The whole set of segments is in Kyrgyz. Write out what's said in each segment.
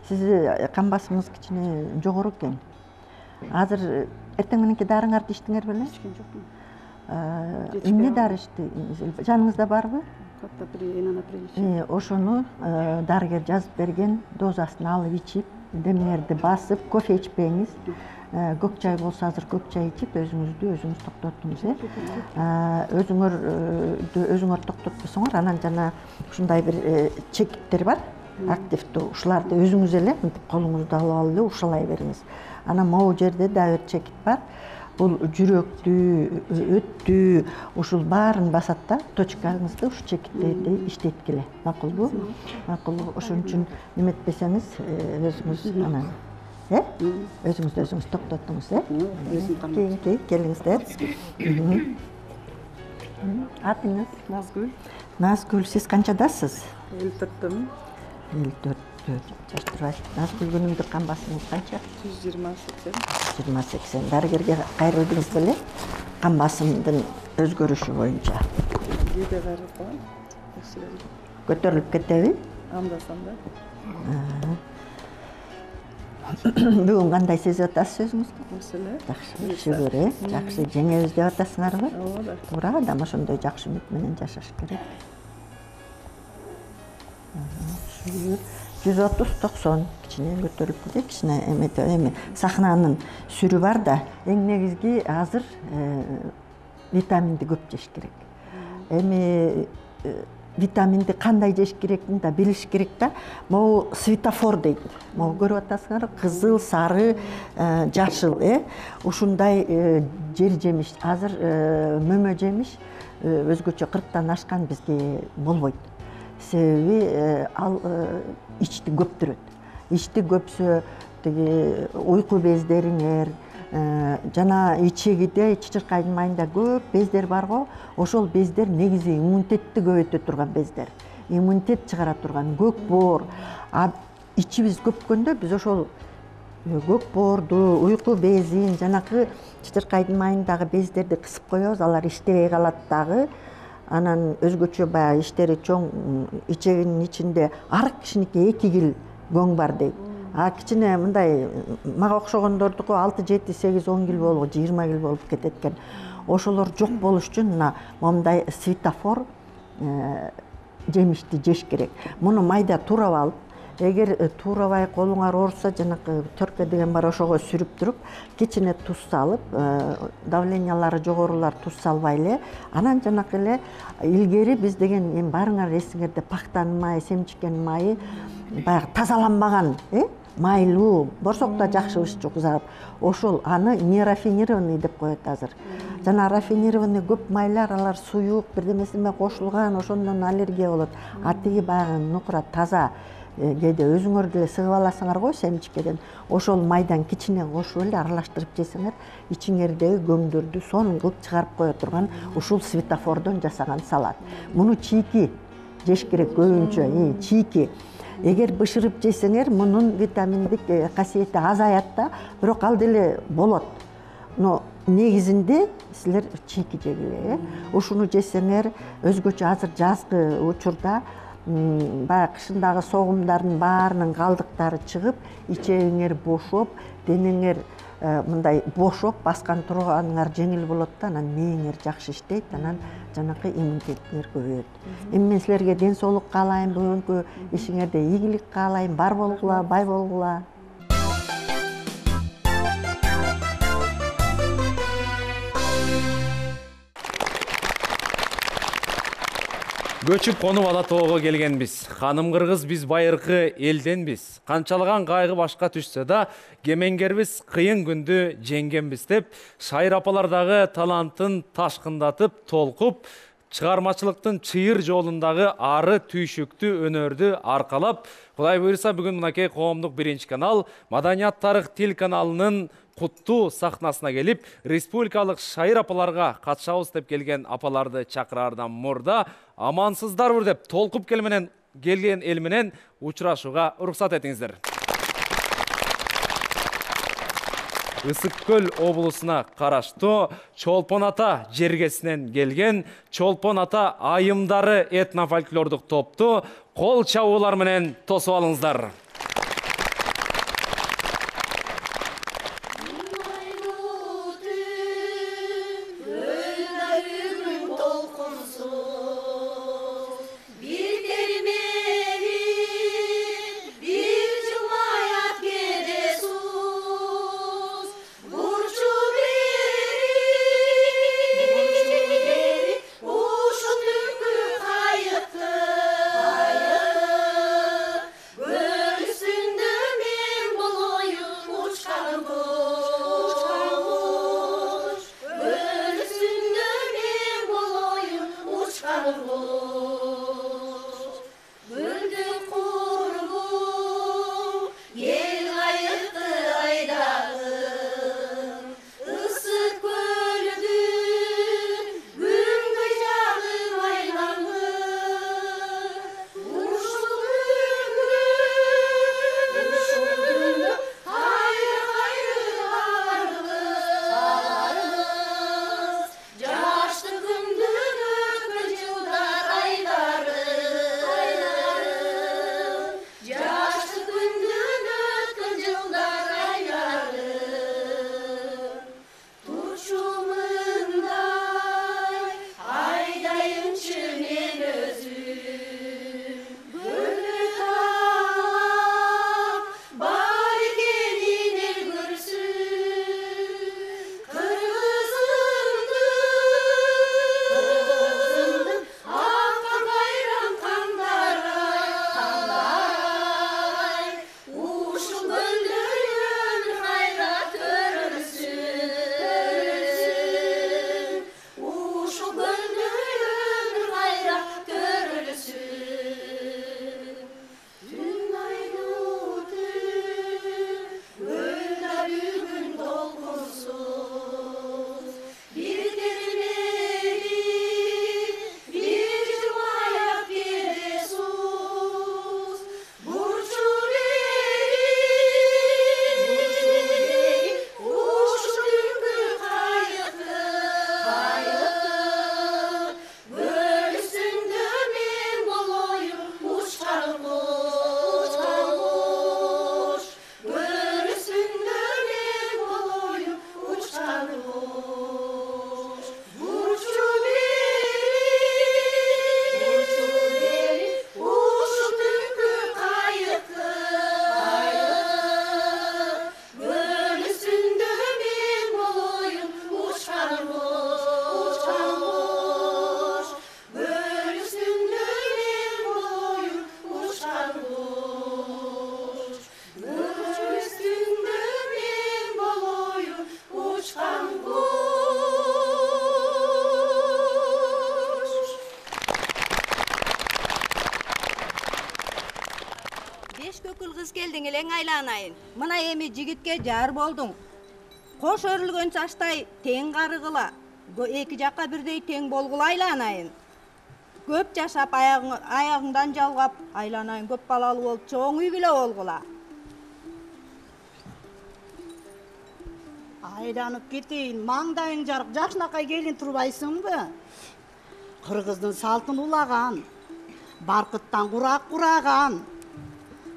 Сиз кан басымыңыз кичине жогору экен. Азыр эртең мененки дарыңарды иштиңер беле? Ичкен жокмун. Эмне дары ичти? Жаныңызда барбы? Катаприн, анаприн. Ошону дарыгер жазып берген дозасын алып ичип, демеңерди басып, кофе ичпеңиз. Көк чай болсо азыр көк чай ичип, өзүңүздү өзүңүз токтоттуңуз, өзүңөр токтотпосоңор, анан жана ушундай бир чекиттер бар, активдүү. Ушуларды өзүңүз эле колуңузда алып алып эле ушалай бериңиз. Анан могу жерде дагы бир чекит бар. Бул жүрөктү, өттү, ушул баарын басат да, точкаңызды ушу чекиттерди иштеткиле. Макулбу? Макул. Ошон үчүн неметпесеңиз, өзүңүз анан өзүңүз токтоттуңуз, келиңиздер. Атыңыз? Назгүл. Назгүл, сиз канчадасыз? 54-төмүн. 54 жаш. Назгүл, күнүмдүк кан басымыңыз канча? 120-80. 120-80. Дарыгерге кайрылдыңыз беле? Кан басымдын өзгөрүшү боюнча. Кээде кайрылып калам. Көтөрүлүп кетеби? Анда-санда. Бүгүн кандай сезип атасыз өзүңүздү? Ошо эле. Жакшы, шүгүр, жакшы. Жеңебиз деп атасыңарбы? Ооба. Туура, адам ошондой жакшы үмүт менен жашаш керек. 130-90 кичине көтөрүлүп кетти, кичине эми сахнанын сүрү бар да, эң негизги азыр витаминди көп жеш керек. Эми витаминди кандай жеш керектин да билиш керек да. Могу светофор дейт. Могу көрүп атасыңар, кызыл, сары, жашыл, ушундай жер жемиш. Азыр мөмө жемиш өзгөчө 40тан ашкан бизге болбойт. Себеби ал ичти көптүрөт. Ичти көпсө тиги уйку бездериңер, жана ичегиде, чычыркайдын майында көп бездер бар го. Ошол бездер негизи иммунитетти көбөйтө турган бездер. Иммунитет чыгара турган көк боор. Ичибиз көпкөндө биз ошол көк боорду, уйку безин, жанакы чычыркайдын майындагы бездерди кысып коебуз, алар иштебей калат дагы. Анан өзгөчө баягы иштери чоң ичегинин ичинде арык кичинекей 2 кил көң бар дейт. Кичине мындай мага окшогондордуку 6, 7, 8, 10 кил болуп, 20 кил болуп кетет экен. Ошолор жок болуш үчүн мындай светофор жемишти жеш керек. Муну майда туурап алып, эгер туурабай колуңар ооруса, жанакы төркө деген бар, ошого сүрүп туруп, кичине туз салып, давлениялары жогорулар туз салбай эле, анан жанакы эле илгери биз деген эми баарыңар эсиңерде пактанын майы, семчикенин майы баягы тазаланбаган, майлуу, борсок да жакшы ыччу кызарып, ошол аны нерафинированный деп коет азыр. Жана рафинированный көп майлар, алар суюк, бирдемеси менен кошулган, ошондон аллергия болот. Тиги баягы нукура таза, кээде өзүңөр деле сыгып аласыңар го семчикеден, ошол майдан кичине кошуп эле аралаштырып жесеңер, ичиңердеги көңдөрдү сонун кылып чыгарып кое турган ушул светофордон жасаган салат. Муну чийки жеш керек көбүнчө, чийки. Эгер бышырып жесеңер, мунун витаминдик касиети азаят да, бирок ал деле болот. Но негизинде силер чийки жегиле. Ушуну жесеңер, өзгөчө азыр жазгы учурда баягы кышындагы согумдардын баарынын калдыктары чыгып, ичегиңер бошоп, денеңер мындай бошоп, баскан турганыңар жеңил болот да, анан мээңер жакшы иштейт, анан жанакы иммунитетиңер көбөйөт. Эми мен силерге ден соолук каалайм, бүгүнкү ишиңерде ийгилик каалайм, бар болгула, бай болгула. Көчүп конуп ала тоого келгенбиз. Ханым кыргыз биз байыркы элденбиз. Канчалаган кайгы башка түшсө да, кемеңгербиз кыйын күндү жеңгенбиз деп, шайыр апалардагы талантын ташкындатып, толкуп, чыгармачылыктын чыйыр жолундагы ары түйшүктүү өнөрдү аркалап, Кудай буйруса бүгүн мынакей коомдук 1-канал Маданият тарых тил каналынын куттуу сахнасына келип, республикалык шайыр апаларга катышабыз деп келген апаларды чакыраардан мурда амансыздарбы деп толкуп келген эл менен учурашууга уруксат этиңиздер. Ысык көл облусуна караштуу Чолпон ата жергесинен келген Чолпон ата айымдары этнофольклордук топту кол чабуулар менен тосуп алыңыздар. жакшысыз келдиң элең айланайын. Мына эми жигитке жар болдуң. Кош өрүлгөн чачтай тең карыгыла. Эки жакка бирдей тең болгула айланайын. Көп жашап аягыңдан жалгап айланайын, көп балалуу болуп чоң үй бүлө болгула. Айланып кетейин, маңдайың жарык, жакшынакай келин турбайсыңбы? Кыргыздын салтын улаган, баркыттан курак кураган.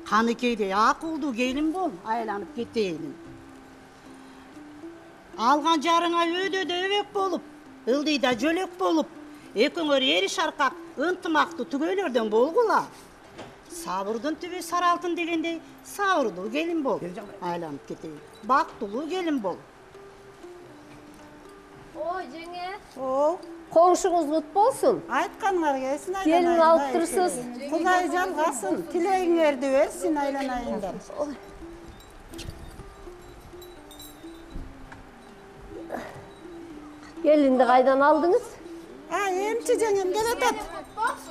Каныкейдей акылдуу келин бол, айланып кетейин. Алган жарыңа өйдөдө өбөк болуп, ылдыйда жөлөк болуп, экөөңөр эри шаркак, ынтымактуу түгөйлөрдөн болгула. Сабырдын түбү сары алтын дегендей, сабырдуу келин бол, айланып кетейин. Бактылуу келин бол. Ой, жеңе. О, Коңшуңуз кут болсун. айтканыңар келсин, Келин алып турсуз. Кудай жалгасын, тилегиңерди берсин, айланайындар. Келинди кайдан алдыңыз? Эмчи жеңем келатат.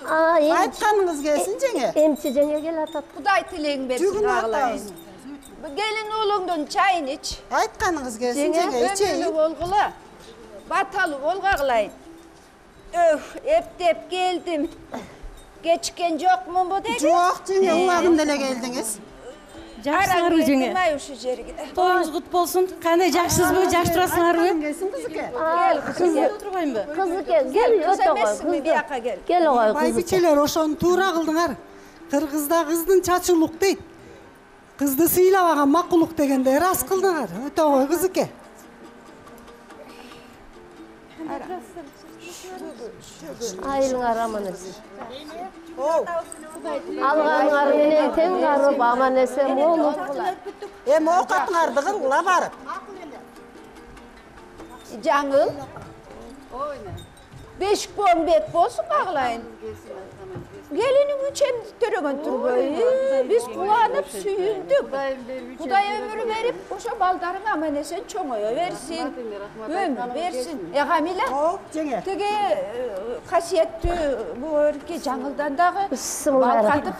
Эм. Айтканыңыз келсин, жеңе. Эмчи жеңе келатат. Кудай тилегиң берсин Жүгүн кагылайын. атабыз. Келин уулуңдун чайын ич. Айтканыңыз келсин, жеңе, Ömürlü ичейин. bolgula. Batalı bolgagılayın. Eптеп geldim. Geçken yok mu bu dedi? Жок, жеңе, улагында эле келдиңиз. Жақсыларбы жеңе? Ушул жерге. Тоюңуз кут болсун. Кандай жакшысызбы, жакшы турасыңарбы? Келсин кызыке. Gel kızım. Турбайбы? Кызы кел, өтө кой, Emessin bir yaka gel. Кел ой, кызы. Байбичелер ошону туура кылдыңар. Кыргызда кыздын чачы улук дейт. Кызды сыйлабаган макулук дегенде рас кылдыңар. Өтө кой кызыке. Айылыңар аман эсен. Алганыңар менен тең карып аман эсен болуп. Эми оокатыңарды кылгыла барып. Жаңыл. Beşik boğum bet bolsun kağılayın. Gelinin üçem törögön turbayı. Biz kulağınıp süyündük. Kuday ömürü verip oşa baldarın amanesen çoğuya versin. Ömür versin. Gamile. О, жеңе. Tege kasiyetli bu örke Жаңылdan dağı Bismillah. balkatıp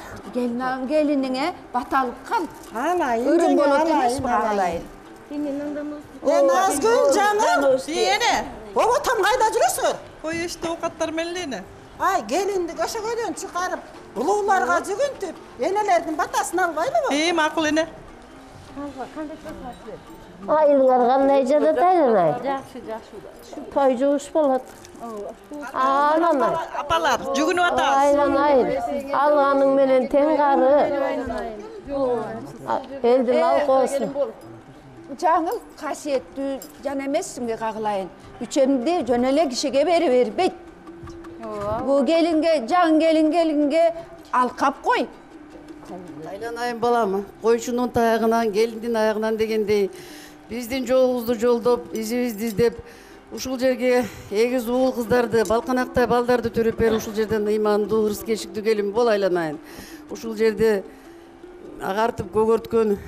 gelinine batalıp kal. Алайын, Ürün жеңе, bolup demiş алайын, bu алайын. kağılayın. Назгүл, жаңыл. Ene. Ого, там кайда жүрөсүңөр? Koy işte ovqattар менен эле. Ай, келинди көшөгөдөн чыгарып, улууларга жүгүнтүп, энелердин батасын албайлыбы? Макул ene. Айылыңар кандай жатат айланай? Той жугуш болот. Айланай. Apalar, жүгүнүп атабыз. Айланайын. Алганың менен тең кары. Элдин алкоосун. Жаңыл kasiyetli can emessin be kağılayın. Üçemde jönele kişiye veribeyt. Bu gelinge alkap koy. Айланайын балам, койшунун таягынан, келиндин аягынан дегендей, биздин жолубузду жолдоп, изибизди издеп, ушул жерге эгиз уул кыздарды, балканактай балдарды төрөп берип, ушул жерден ыймандуу, ырыс-кечиктүү келин бол айланайын. Ушул жерде агартып көгөрткөн,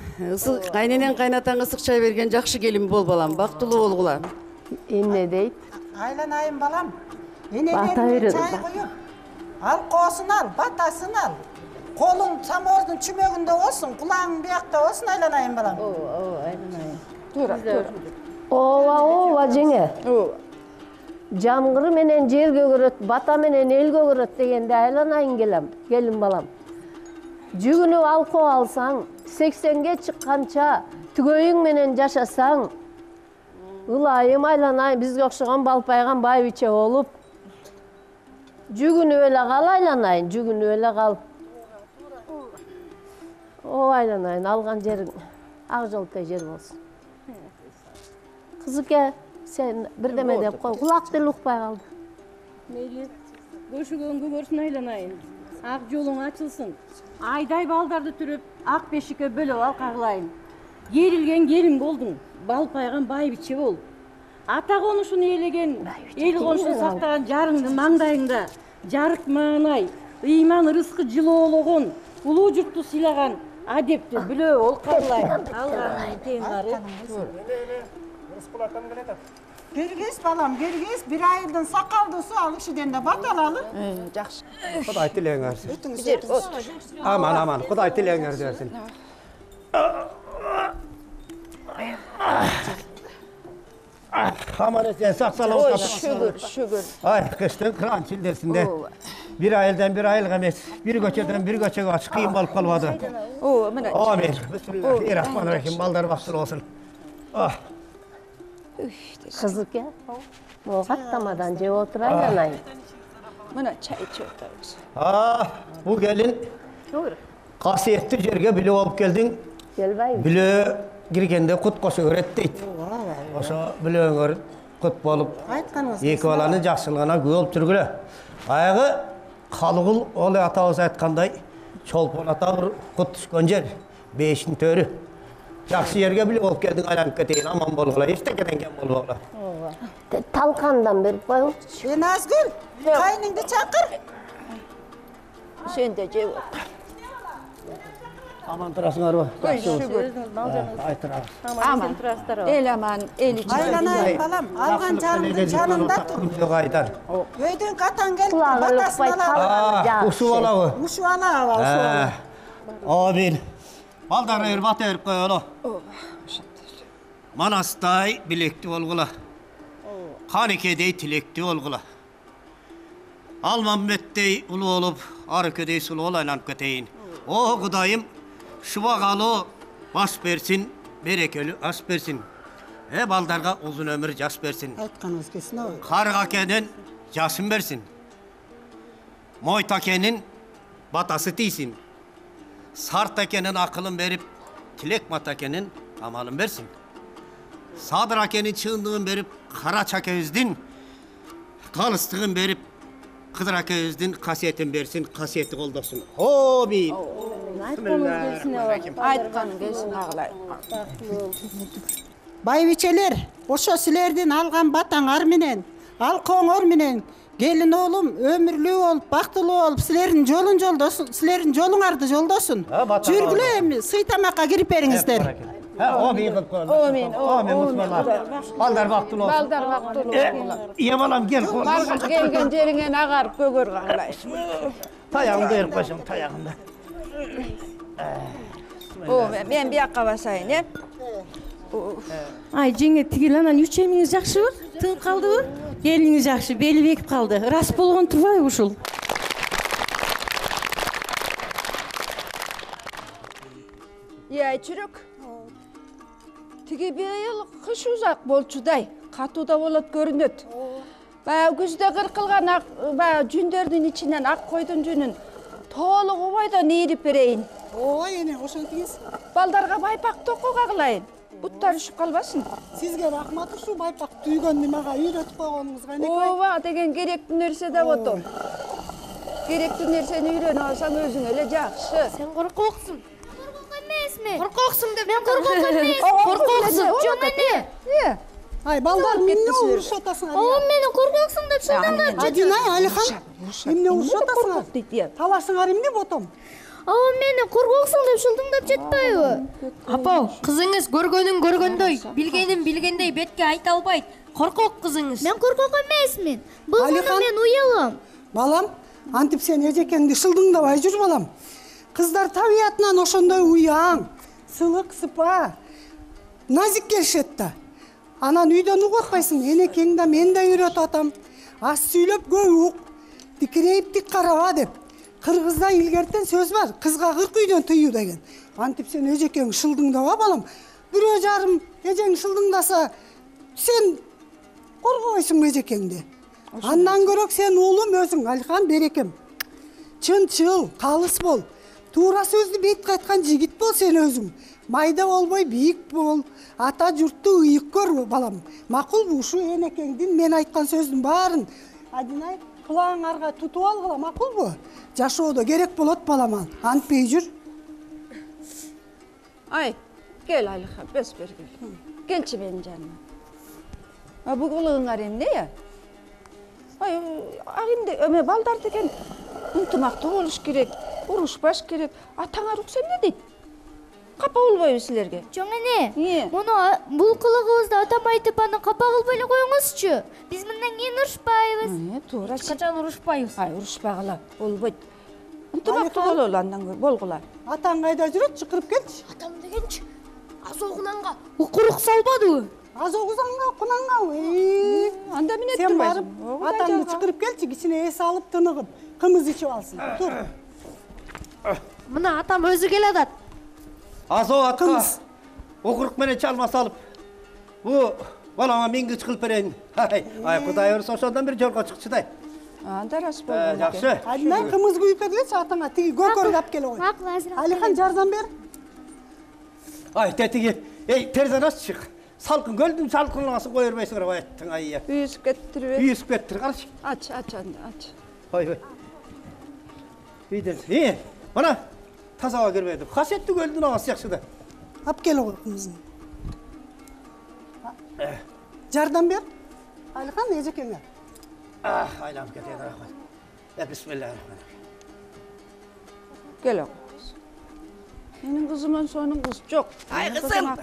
кайненен кайнатаң ысык чай берген жакшы келин бол балам, бактылуу болгула. Эмне дейт? Айланайын балам. Бата Энелерине береді чай ба? коюп, алкоосун ал, батасын ал. Колуң самоздун чүмөгүндө болсун, кулагың биякта болсун, айланайын балам. Ооба жеңе. Жамгыры менен жер көгөрөт, бата менен эл көгөрөт дегенде айланайын келин балам. Жүгүнүп алкоо алсаң, 80ге чыкканча түгөйүң менен жашасаң, ылайым айланайын бизге окшогон балпайган байбиче болуп, жүгүнүп эле кал айланайын, жүгүнүп эле кал. О айланайын, алган жериң ак жолтой жер болсун. Кызыке, сен бирдеме деп кой, кулак тил укпай калды. Мейли, көшөгөн көгөрсүн айланайын. Ак жолуң ачылсын. Айдай балдарды түрөп, ак бешикке бөлөп ал кагылайын. Керилген келин болдуң, балпайган байбиче бол. Ата конушун ээлеген, эл конушун сактаган жарыңдын маңдайыңда жарык маанай, ыйман ырыскы жылоологон, улуу журтту сыйлаган адепти билөө ол кагылайын. Алганын тең кары. Киргиз балам, киргиз, бир айылдын сакалдуусу ал кишиден да баталалы. Жақсы. Құдай тілеңер. Аман, Құдай тілеңер дерсін. Aman esen sağ salamat. Şükür. Ay kıştın kıran çildersinde. Bir ayıldan bir ayıl emes, bir göçeden bir göçe aç kıyım balıp kalmadı. Amin. Bismillahirrahmanirrahim. Balдар baksın olsun. Ah. Kızık ya. O katlamadan cevap oturaylanayım. Mana çay içiyoruz. Ah, bu gelin kasiyetli jerge bile olup geldin. Gel bayım. Bile girgende kut koşu öğretti. Oşa bile öğret kut bolup. Eki balanın жақсылығына көп түргілі. Аяғы қалғыл олы атауыз айтқандай чолпон ата бір құт түшкен жер. Бешін төрі. Жақсы жерге біле болып келдің айланып кетейін. Аман болғыла. Ештекеден кем болғыла. Talkandan berip koyun. Nazgül, kaynыңды çakır. Sen de cevap. Aman тұрасыңар ба? Aman. El aman, el için. Aylanayım balam, algan canımdın canında dur. Yok aytar. Köyden katan gelip Kulağına batasını lokmayı alalım. kalmadı. Uşu alağı. Uşu ala. Amin. Balдар er bat erip koyulu. Manastay bilekti olgula. Kanikedey tilekti olgula. Almamettey ulu olup arıködey sulu olaylanıp keteyin. O Kudayım şubagalı baş versin, berekeli aş versin. Baldarga uzun ömür yaş versin. Aytkanız kesin o. Kargakenin yaşın versin. Moytakenin batası değilsin. Sartakenin akılın verip, tilek matakenin amalın versin. Sadırakenin çığındığın verip, karaçake üzdün. Kalыстığın verip, kıdırake üzdün, kasiyetin versin, kasiyeti oldarsın. Hobi. Aytkanın gelsin ağlayın. Baybiçeler, oşo silerden algan bataڭар менен, ал koңор менен gelin oğlum ömürlü olup, baktılı olup, silerin jolun joldosun, silerin joluңарды joldosun. Жүргүлө эми сыйтамакка кирип бериңиздер. Amin. Amin. Baldar baktılı olsun. Baldar vaktılı olsun. İyi balam gel. Gelgen jerine ağarıp gögür ağlayısın. Tayağımda yer başım, tayağımda. Ben bir yakka basayın, he? Ay жеңе тигил анан үч эмиңиз жакшыбы? Тың калдыбы? Келиңиз жакшы, бели бекип калды. Рас болгон турбайбы ушул? Ya çürük. Tigi bir yıl kış uzak bolçuday. Katuda bolat görünöt. Bayağı güzde kırkılgan cünderdin içinden ak koydun cünün. Toğulu kubaydan erip bereyin. Oy ene, oşantыңыз. Baldarga baypak toku kağılayın. Buttar üşüp kalbasın. Sizge rahmat şu baypak tüygön nimaga үйrөтүп койгонуңузга эне. Ova degen gerekli nerse de otom. Gerekli nerseni үйрөнүp alsang özüň ele jakşı. Sen korkoksun. Emesmi? Korkoksun de. Ben korkok emesmi. Korkoksun. Çok ne? Ay balдар эмне урушуп атасыңар? Oğlum meni korkoksun dep şundan da. Адинай, Алихан, эмне урушуп атасыңар? Талашыңар эмне ботом? Oğlum meni korkoksun dep şulduңдап жетпайбы? Апа, кызыңыз көргөнүн көргөндөй, билгенин билгендей бетке айта албайт. Коркок кызыңыз. Мен коркок эмесмин. Бул гана мен уялам. Балам, антип сен эжекеңди шылдыңдабай жүр балам. Кыздар табиятынан ошондой уяң, сылык, сыпа, назик келишет да. Анан үйдөн угатпайсың, энекең да мен да үйрөтүп атам. Аз сүйлөп көп ук, тикирейип тик караба деп. Кыргызда илгертен сөз бар, кызга 40 үйдөн тыюу деген. Антип сен эжекең шылдыңдаба балам. Бирөө жарым эжең шылдыңдаса, сен коргобойсуңбу эжекеңди? Андан көрөк сен уулум өзүң, Алихан берекем. Чынчыл, калыс бол. Туура сөздү бетке айткан жигит бол сен өзүң. Майда болбой бийик бол. Ата журтту ыйык көр балам. Макулбу ушу энекеңдин мен айткан сөздүн баарын Адинай кулаңарга тутуп алгыла, макулбу? Жашоодо керек болот балам, антпей жүр. Ay, gel Aliha, besber gel. Gelçi benim canıma. Bu kılığınlar emne ya? Ay, ağimde öme baldar degen ынтымакты болуш керек, урушпаш керек. Атаңа руксем не дейт? Капа болбойбу силерге? Жоң эне, муну бул кылыгыбызды атам айтып аны капа кылбай эле коюңузчу. Биз мындан кийин урушпайбыз. Туура. Качан урушпайбыз? Ай, урушпагыла, болбойт. Ынтымакты бололу андан болгула. Атаң кайда жүрөт? Чакырып келчи. Атам дегенчи? аз огунанга укурук салбадыбы? Аз огузанга, кунанга. Анда мен Сен барып, атаңды чыгырып келчи, кичине эс алып тыныгып, кымыз ичип алсын. Тур. Мына атам өзү келатат. Азо атқа оқырық менен чалма салып. Бұ балама мингіч қылып берейін. Ай, құдай ұрса ошондон бир жолға чыкчыдай. Анда рас болду. Жакшы. Айдан кымыз күйүп бергилечи атаңа, тиги көкөрүп алып келе кой. Макул азыр. Алихан жардам бер. Ай, тетиги. Ей, терезени аччы. Салқын көлдүн салқынлыгын кое бербейсиңер байттың ай. Үйүсүп кеттирип. Үйүсүп кеттир, карачы. Ач анда, ач. Ой. Үйден. Мына таза ауа кирбейди. Касиеттүү көлдүн абасы жакшы да. Алып келе кой кымызын. Жардам бер. Алихан эжекеңе. Айланып кетейин, рахмат. Бисмиллахиррахманиррахим. Келе. Менин кызымын сонун кыз жок. Ай кызым.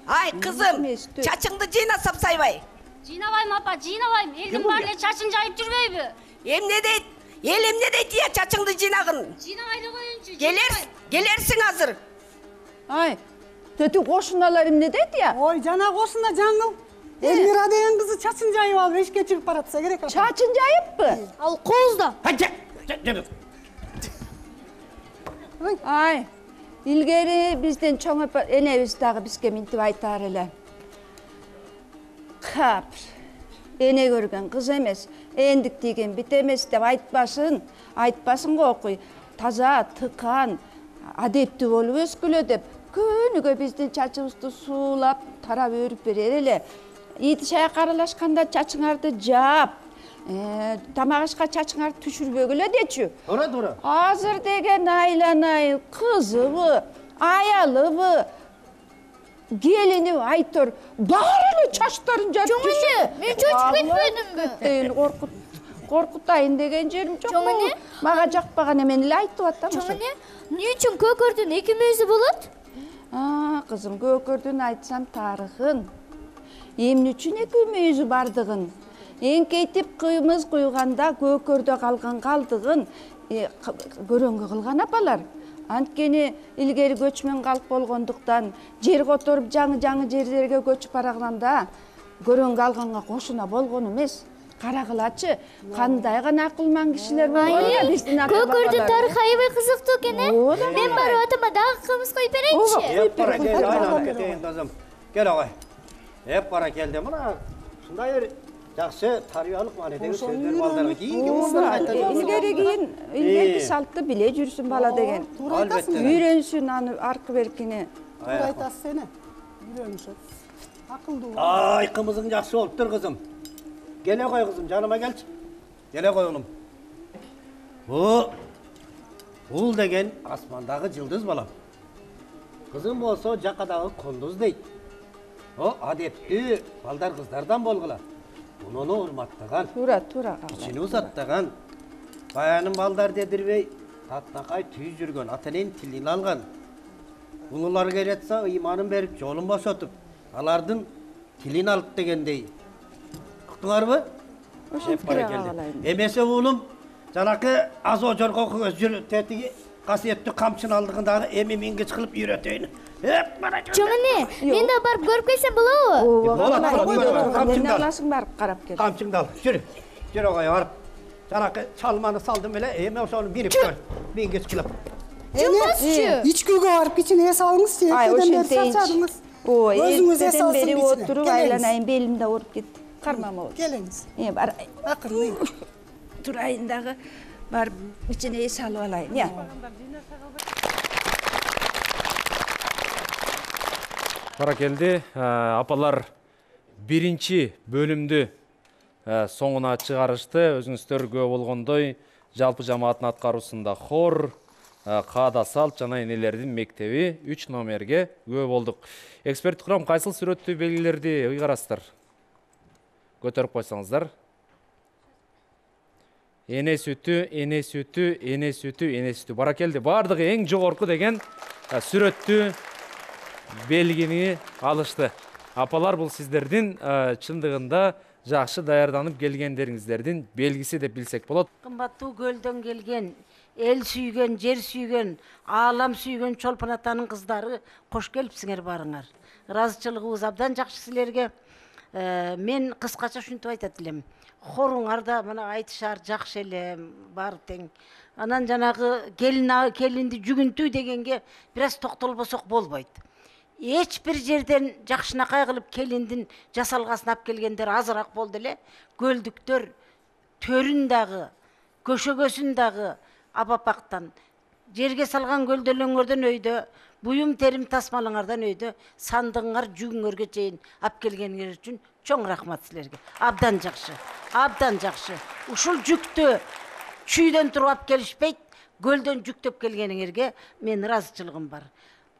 Ай кызым. Чачыңды жыйна сапсайбай. Жыйнабайм апа, жыйнабайм. Элдин баары эле чачын жайып жүрбөйбү? Эмне дейт? Эл эмне дейт я чачыңды жыйнагын? Жыйнабай коюнчу. Келерсиң азыр. Ай, тети кошуналар эмне дейт я? Ой, жана кошуна жаңыл. Элмира деген кызы чачын жайып алып эшикке чыгып баратса керек. Чачын жайыппы? Ал коозда. Ай, илгери бизден чоң энебиз дагы бизге минтип айтаар эле. Кап, эне көргөн кыз эмес, эндик деген бит эмес деп айтпасын го окуй. Таза, тыкан, адептүү болуп өскүлө деп күнүгө биздин чачыбызды суулап, тарап өрүп берер эле. Ит шайка аралашканда чачыңарды жаап, тамак ашка чачыңарды түшүрбөгүлө дечү. Туура. Азыр деген айланайыл, кызыбы, аялыбы, келини айтор, баары эле чачтарын жаап Жоң эне, мен чөчүп кетпедимби? Коркутайын деген жерим жок. Мага жакпаган эмени эле айтып атам. Жоң эне, эмне үчүн көкөрдүн эки мүйүзү болот? Кызым, көкөрдүн айтсам тарыхын. Эмне үчүн эки мүйүзү бардыгын, эңкейтип кымыз куйганда көкөрдө калган калдыгын көрөңгө кылган апалар. Анткени илгери көчмөн калп болгондуктан жер которуп жаңы жерлерге көчүп барганда көрөңгө алганга кошуна болгон эмес. Карагылачы, кандай гана акылман кишилер болгон я биздин акылбабалар. Көкөрдүн тарыхы аябай кызыктуу экен, Мен барып атама дагы кымыз куюп берейинчи. Кел агай. Бара келди. Мына ушундай бир жакшы тарбиялык маанидеги сөздөр балдарга илгерки салтты биле жүрсүн бала деген. Үйрөнсүн аны аркы беркине. Туура айтасыз сени. Үйрөнүшөт. Акылдуу. Ай, кымызың жакшы болуптур кызым. Келе кой кызым, жаныма келчи. Келе кой улум. Бул деген асмандагы жылдыз балам. Кызым болсо жакадагы кондуз дейт. Адептүү балдар кыздардан болгула. Муну урматтаган. Туура. Ичини узаттаган. Баянын балдар дедирбей, татнакай түйүп жүргөн, ата-эненин тилин алган. Улуулар келетса, ыйманын берип, жолун бошотуп, алардын тилин алып дегендей. Уктуңарбы? Эмесе уулум, жанакы азо жорго көз жүр, тетиги касиеттүү камчын алдыгындагы эми мингич кылып үйрөтөйүн. Жоң эне, мен да барып көрүп келсем болобу? Эмне аласың барып карап кел. Камчыңды ал, жүрү. Жүрө кой барып. Жанакы чалманы салдым эле, эми ошону бинип көр. Мингич кылып. Ичкүүгө барып кичине эс алыңызчы. Эртеден бери чарчадыңыз. Өзүңүз эс алсын бери отуруп айланайын, белимде ооруп кетти. Кармама болду. Келиңиз. Бар. Акырын. Турайын дагы барып кичине эс алып алайын, я. Баракелди, апалар биринчи бөлүмдү соңуна чыгарышты. Өзүңүздөр көп болгондой, жалпы жамааттын аткаруусунда хор, каада салт жана энелердин мектеби 3 номерге көп болдук. Эксперттик курам кайсыл сүрөттүү белгилерди ыйгарасыздар? Көтөрүп койсоңуздар. Эне сүтү. Баракелди, бардыгы эң жогорку деген сүрөттүү белгини алышты. Апалар, бул сиздердин чындыгында жакшы даярданып келгендериңиздердин белгиси деп билсек болот. Кымбаттуу көлдөн келген эл сүйген, жер сүйген, алам сүйген Чолпон атанын кыздары кош келипсиңер барыңар. Ыраазычылыгыбыз абдан жакшы силерге. Мен кыскача ушинтип айтат элем. Хоруңар да мына айтышар жакшы эле, баары тең. Анан жанагы келинди жүгүнтүү дегенге бир аз токтолбосок болбойт. Эч бир жерден жакшынакай кылып келиндин жасалгасын алып келгендер азыраак болду эле. Көлдүктөр төрүн дагы, көшөгөсүн дагы апапактан, жерге салган көлдөлөңөрдөн өйдө, буюм терим тасмалыңардан өйдө, сандыгыңар жүгүңөргө чейин алып келгениңер үчүн чоң рахмат силерге. Абдан жакшы, абдан жакшы. Ушул жүктү чүйдөн туруп алып келишпейт, көлдөн жүктөп келгениңерге мен ыраазычылыгым бар.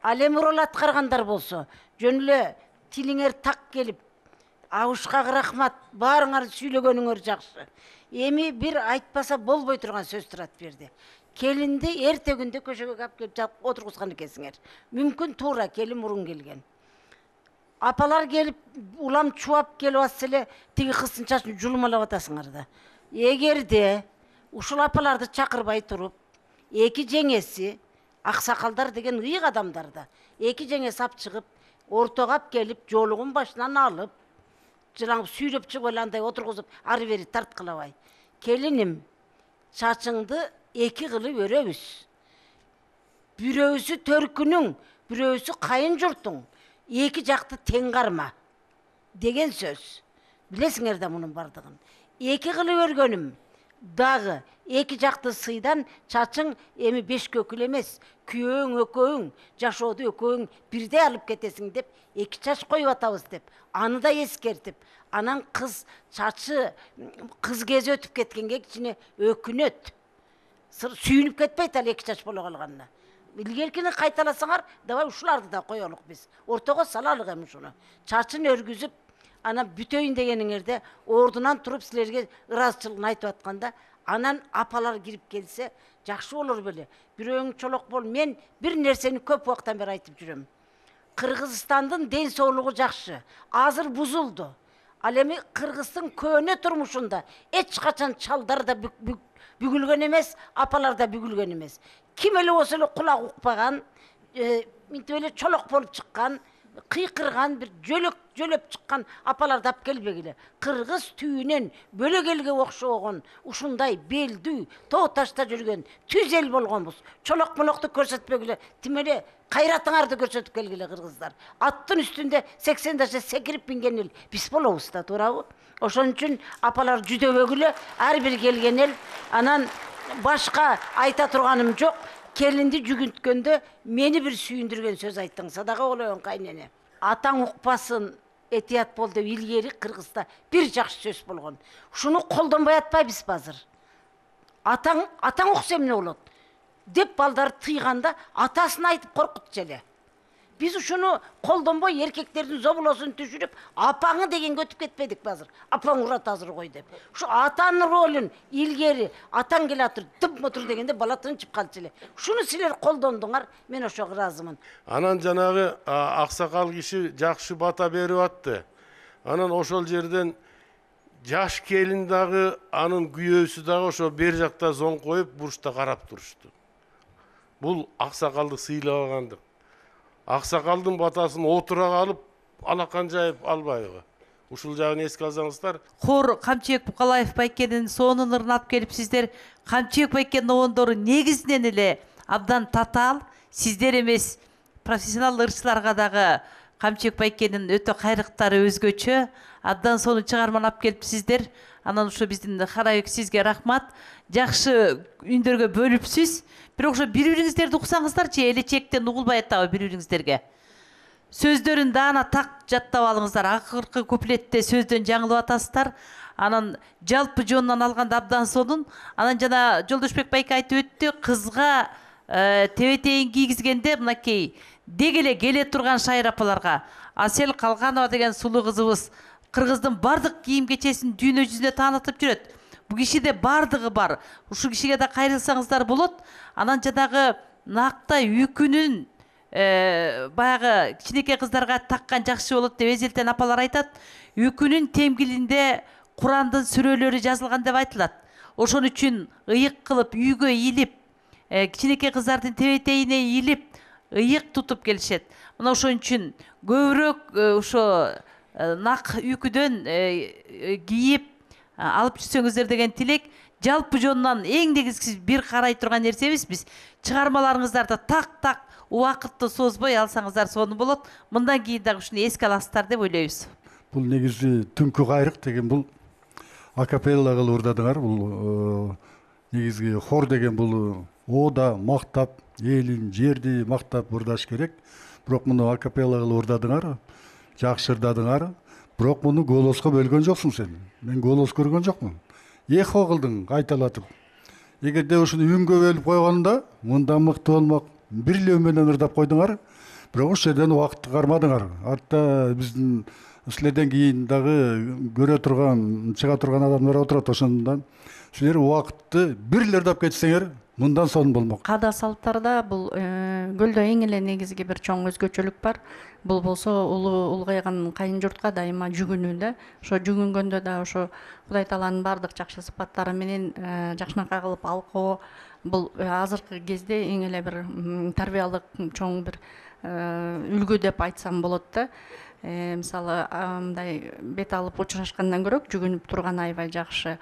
Ал эми рол аткаргандар болсо, жөн эле тилиңер так келип, абышкага рахмат, баарыңар сүйлөгөнүңөр жакшы. Эми бир айтпаса болбой турган сөз турат берди. Келинди эртегүндө көшөгө алып келип отургузган экенсиңер. Мүмкүн туура келин мурун келген. Апалар келип улам чуап келип атса эле тиги кыздын чачын жулмалап атасыңар да. Эгерде ушул апаларды чакырбай туруп, эки жеңеси, аксакалдар деген ыйык адамдар да, эки жеңеси алып чыгып, ортого алып келип, жолугун башынан алып, жылаңып сүйрөп чыгып эле андай отургузуп, ары бери тарткылабай. Келиним, чачыңды эки кылып өрөбүз. Бирөөсү төркүнүң, бирөөсү кайын журтуң, эки жакты тең карма деген сөз. Билесиңер да мунун бардыгын. Эки кылып өргөнүм дагы эки жакты сыйдан чачың эми 5 көкүл эмес, күйөөң экөөң, жашоодо экөөң бирдей алып кетесиң деп, эки чач коюп атабыз деп, аны да эскертип, анан кыз чачы кыз кези өтүп кеткенге кичине өкүнөт. Сүйүнүп кетпейт ал эки чач боло калганына. Илгеркини кайталасаңар, давай ушуларды да коелук биз. Ортого салалык эми ушуну. Чачын өргүзүп, анан бүтөйүн дегениңерде ордунан туруп силерге ыраазычылыгын айтып атканда, анан апалар кирип келсе, жакшы болор беле. Бирөөң чолок бол. Мен бир нерсени көп убактан бери айтып жүрөм. Кыргызстандын ден соолугу жакшы. Азыр бузулду. Ал эми Кыргыздын көөнө турмушунда эч качан чалдар да бүгүлгөн эмес, апалар да бүгүлгөн эмес. Ким эле болсо эле кулак укпаган, минтип эле чолок болуп чыккан, кыйкырган, бир жөлөп чыккан апаларды алып келбегиле. Кыргыз түйүнөн бөлөгелге окшогон, ушундай белдүү, тоо ташта жүргөн, түз эл болгонбуз. Чолок молокту көрсөтпөгүле, тим эле кайратыңарды көрсөтүп келгиле кыргыздар. Аттын үстүндө 80 даша секирип минген эл биз болобуз да, туурабы? Ошон үчүн апалар жүдөбөгүлө, ар бир келген эл, анан башка айта турганым жок. Келинди жүгүнткөндө мени бир сүйүндүргөн сөз айттың, садака болоюн кайнене. Атаң укпасын, этият бол деп илгери Кыргызда бир жакшы сөз болгон. Шуну колдонбой атпайбыз азыр. Атаң укса эмне болот деп балдар тыйганда атасын айтып коркутчу эле. Биз ушуну колдонбой эркектердин зобулосун түшүрүп, апаңы дегенге өтүп кетпедик азыр. Апаң урат азыр кой деп. Ушу атанын ролун илгери атаң келатыр, дып-мутур дегенде бала тынчып калчу эле. Шуну силер колдондуңар, мен ошого ыраазымын. Анан жанагы аксакал киши жакшы бата берип атты. Анан ошол жерден жаш келин дагы, анын күйөөсү дагы ошо бер жакта зоң коюп, бурчта карап турушту. Бул аксакалды сыйлабагандык. Аксакалдын батасын отура алып, алакан жайып албайбы. Ушул жагын эске алсаңыздар. Хор Камчыбек Букалаев байкенин сонун ырын алып келипсиздер. Камчыбек байкенин оондору негизинен эле абдан татаал, сиздер эмес профессионал ырчыларга дагы Камчыбек байкенин өтө кайрыктары өзгөчө. Абдан сонун чыгарманы алып келипсиздер. Анан ушу биздин Карабек сизге рахмат. Жакшы үндөргө бөлүпсүз. Бирок ошо бири-бириңиздерди уксаңыздарчы, элечектен угулбай атабы бири-бириңиздерге. Сөздөрүн даана так жаттап алыңыздар. Акыркы куплетте сөздөн жаңылып атасыздар. Анан жалпы жонунан алганда абдан сонун. Анан жана Жолдошбек байке айтып өттү, кызга тебетейин кийгизгенде мынакей дегеле келе турган шайыр апаларга Асел Калганова деген сулуу кызыбыз Кыргыздын бардык кийим кечесин дүйнө жүзүнө таанытып жүрөт. Бу кишиде бардыгы бар. Ушу кишиге да кайрылсаңыздар болот. Анан жанагы нактай үкүнүн баягы кичинекей кыздарга таккан жакшы болот деп эзелтен апалар айтат. Үкүнүн темгилинде Курандын сүрөлөрү жазылган деп айтылат. Ошон үчүн ыйык кылып үйгө илип, кичинекей кыздардын тебетейине ийилип ыйык тутуп келишет. Мына ошон үчүн көбүрөөк ошо нак үйкүдөн кийип алып жүрсөңүздөр деген тилек. Жалпы жонунан эң негизгиси бир карай турган нерсебиз биз чыгармаларыңыздарды так убакытты созбой алсаңыздар сонун болот. Мындан кийин дагы ушуну эске аласыздар деп ойлойбуз. Бул негизи түнкү кайрык деген бул акапелла кылып ырдадыңар. Бул негизги хор деген бул ода мактап, элин, жерди мактап ырдаш керек. Бирок муну акапелла кылып ырдадыңар, жакшы ырдадыңар. Бирок муну голоско бөлгөн жоксуң сен. Мен голос көргөн жокмун. Эхо кылдың кайталатып. Эгерде ушуну үнгө бөлүп койгондо мындан мыкты болмок. Бирлөө менен ырдап койдуңар. Бирок ошол жерден убакытты кармадыңар. Артта биздин силерден кийин дагы көрө турган, чыга турган адамдар отурат. Ошондон силер убакытты бирлөө ырдап кетсеңер, мындан сонун болмок. Када салттарда бул көлдө эң эле негизги бир чоң өзгөчөлүк бар. Бул болсо улгайган кайын журтка дайыма жүгүнүү да. Ошо жүгүнгөндө да ошо Кудай Тааланын бардык жакшы сыпаттары менен жакшынакай кылып алкоо бул азыркы кезде эң эле бир тарбиялык чоң бир үлгү деп айтсам болот да. Мисалы мындай бет алып учурашкандан көрө жүгүнүп турган аябай жакшы.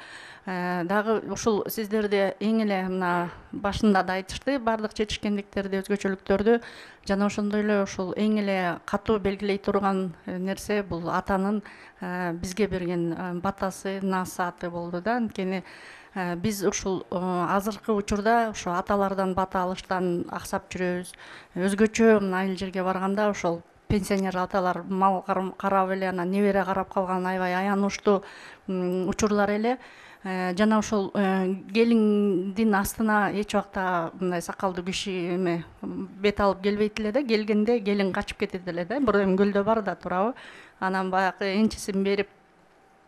Дагы ушул сиздерде эң эле мына башында да айтышты, бардык жетишкендиктерди, өзгөчөлүктөрдү жана ошондой эле ушул эң эле катуу белгилей турган нерсе бул атанын бизге берген батасы, насааты болду да. Анткени биз ушул азыркы учурда ошо аталардан бата алыштан аксап жүрөбүз. Өзгөчө мына айыл жерге барганда ошол пенсионер аталар мал карап эле анан небере карап калган аябай аянычтуу учурлар эле. Жана ошол келиндин астына эч убакта мындай сакалдуу киши бет алып келбейт эле да. Келгенде келин качып кетет эле да. Бир эми көлдө бар да турабы. Анан баягы энчисин берип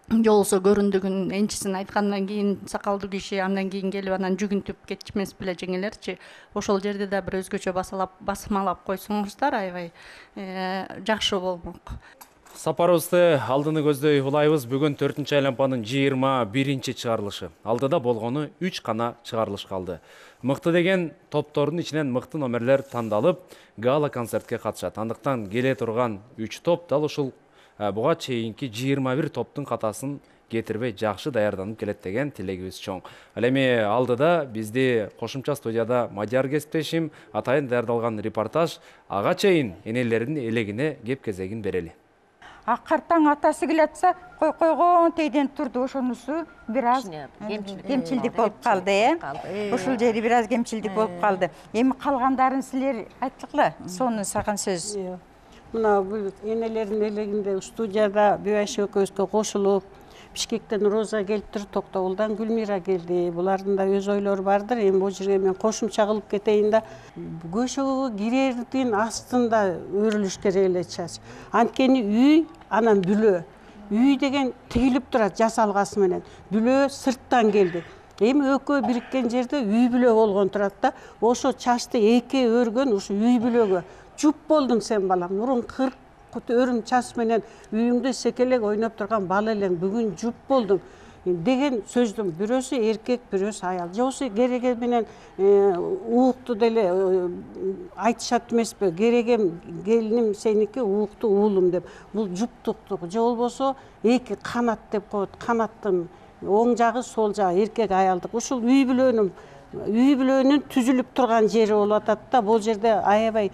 жолсо көрүндүгүн энчисин айткандан кийин сакалдуу киши андан кийин келип анан жүгүнтүп кетишмес беле жеңелерчи. Ошол жерде да бир өзгөчө басмалап койсоңуздар аябай жакшы болмок. Сапарыбызды алдыны көздөй улайбыз. Бүгүн 4-чү айлампанын 21-чи чыгарылышы. Алдыда болгону 3 гана чыгарылыш калды. Мыкты деген топтордун ичинен мыкты номерлер тандалып, гала концертке катышат. Андыктан келе турган 3 топ дал ушул буга чейинки 21 топтун катасын кетирбей жакшы даярданып келет деген тилегибиз чоң. Ал эми алдыда бизди кошумча студияда Мадияр кесиптешим атайын даярдалган репортаж ага чейин энелердин элегине кеп кезегин берели. Аккартаң атасы келатса, койгон тейден турду, ошонусу бир аз кемчилдик болуп калды, Ушул жери бир аз кемчилдик болуп калды. Эми калгандарын силер айттыклы, сону саган сөз. Мына бул энелердин элегинде студияда Бүйбайша экөөбүзгө кошулуп, Бишкектен Роза келиптир, Токтогулдан Гүлмира келди. Булардын да өз ойлору бардыр. Эми бул жерге мен кошумча кылып кетейин да. Көшөгө кирердин астында өрүлүш керек эле чач. Анткени үй анан бүлө. Үй деген тигилип турат жасалгасы менен. Бүлө сырттан келди. Эми экөө бириккен жерде үй бүлө болгон турат да. Ошо чачты эки өргөн ушу үй бүлөгө жуп болдуң сен балам. Мурун 40 өрүм чач менен үйүңдө секелек ойноп турган бала элең, бүгүн жуп болдуң деген сөздүн бирөөсү эркек, бирөөсү аял. Жоксу кереге менен уукту деле айтышат эмеспи? Керегем келиним сеники, уукту уулум деп. Бул жуптуктук. Же болбосо эки канат деп коет. Канаттын оң жагы, сол жагы эркек аялдык. Ушул үй бүлөнүн түзүлүп турган жери болуп атат да. Бул жерде аябай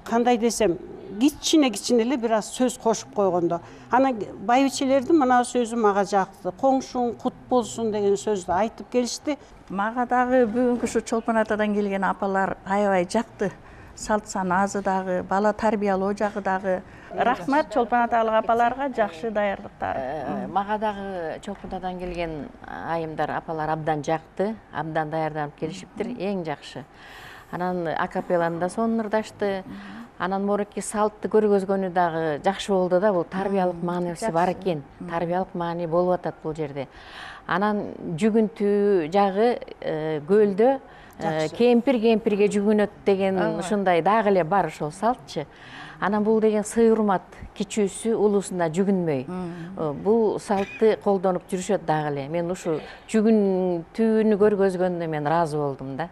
кандай десем, кичине эле бир аз сөз кошуп койгондо. Анан байбичелердин мына сөзү мага жакты. Коңшуң кут болсун деген сөздү айтып келишти. Мага дагы бүгүнкү ушу Чолпон атадан келген апалар аябай жакты. Салт санаазы дагы, бала тарбиялоо жагы дагы. Рахмат Чолпон аталык апаларга, жакшы даярдыктар. Мага дагы Чолпон атадан келген айымдар, апалар абдан жакты, абдан даярданып келишиптир, эң жакшы. Анан акапелланы да сонун ырдашты. Анан морекки салтты көргөзгөнү дагы жакшы болду да, бул тарбиялык маанисі бар экен. Тарбиялык маани болуп атат бул жерде. Анан жүгүнтүү жагы көлдө кемпирге жүгүнөт деген ушундай дагы эле бар ошол салтчы. Анан бул деген сый урмат, кичүүсү улусуна жүгүнмөй. Бул салтты колдонуп жүрүшөт дагы эле. Мен ушу жүгүнтүүнү көргөзгөнүнө мен ыраазы болдум да.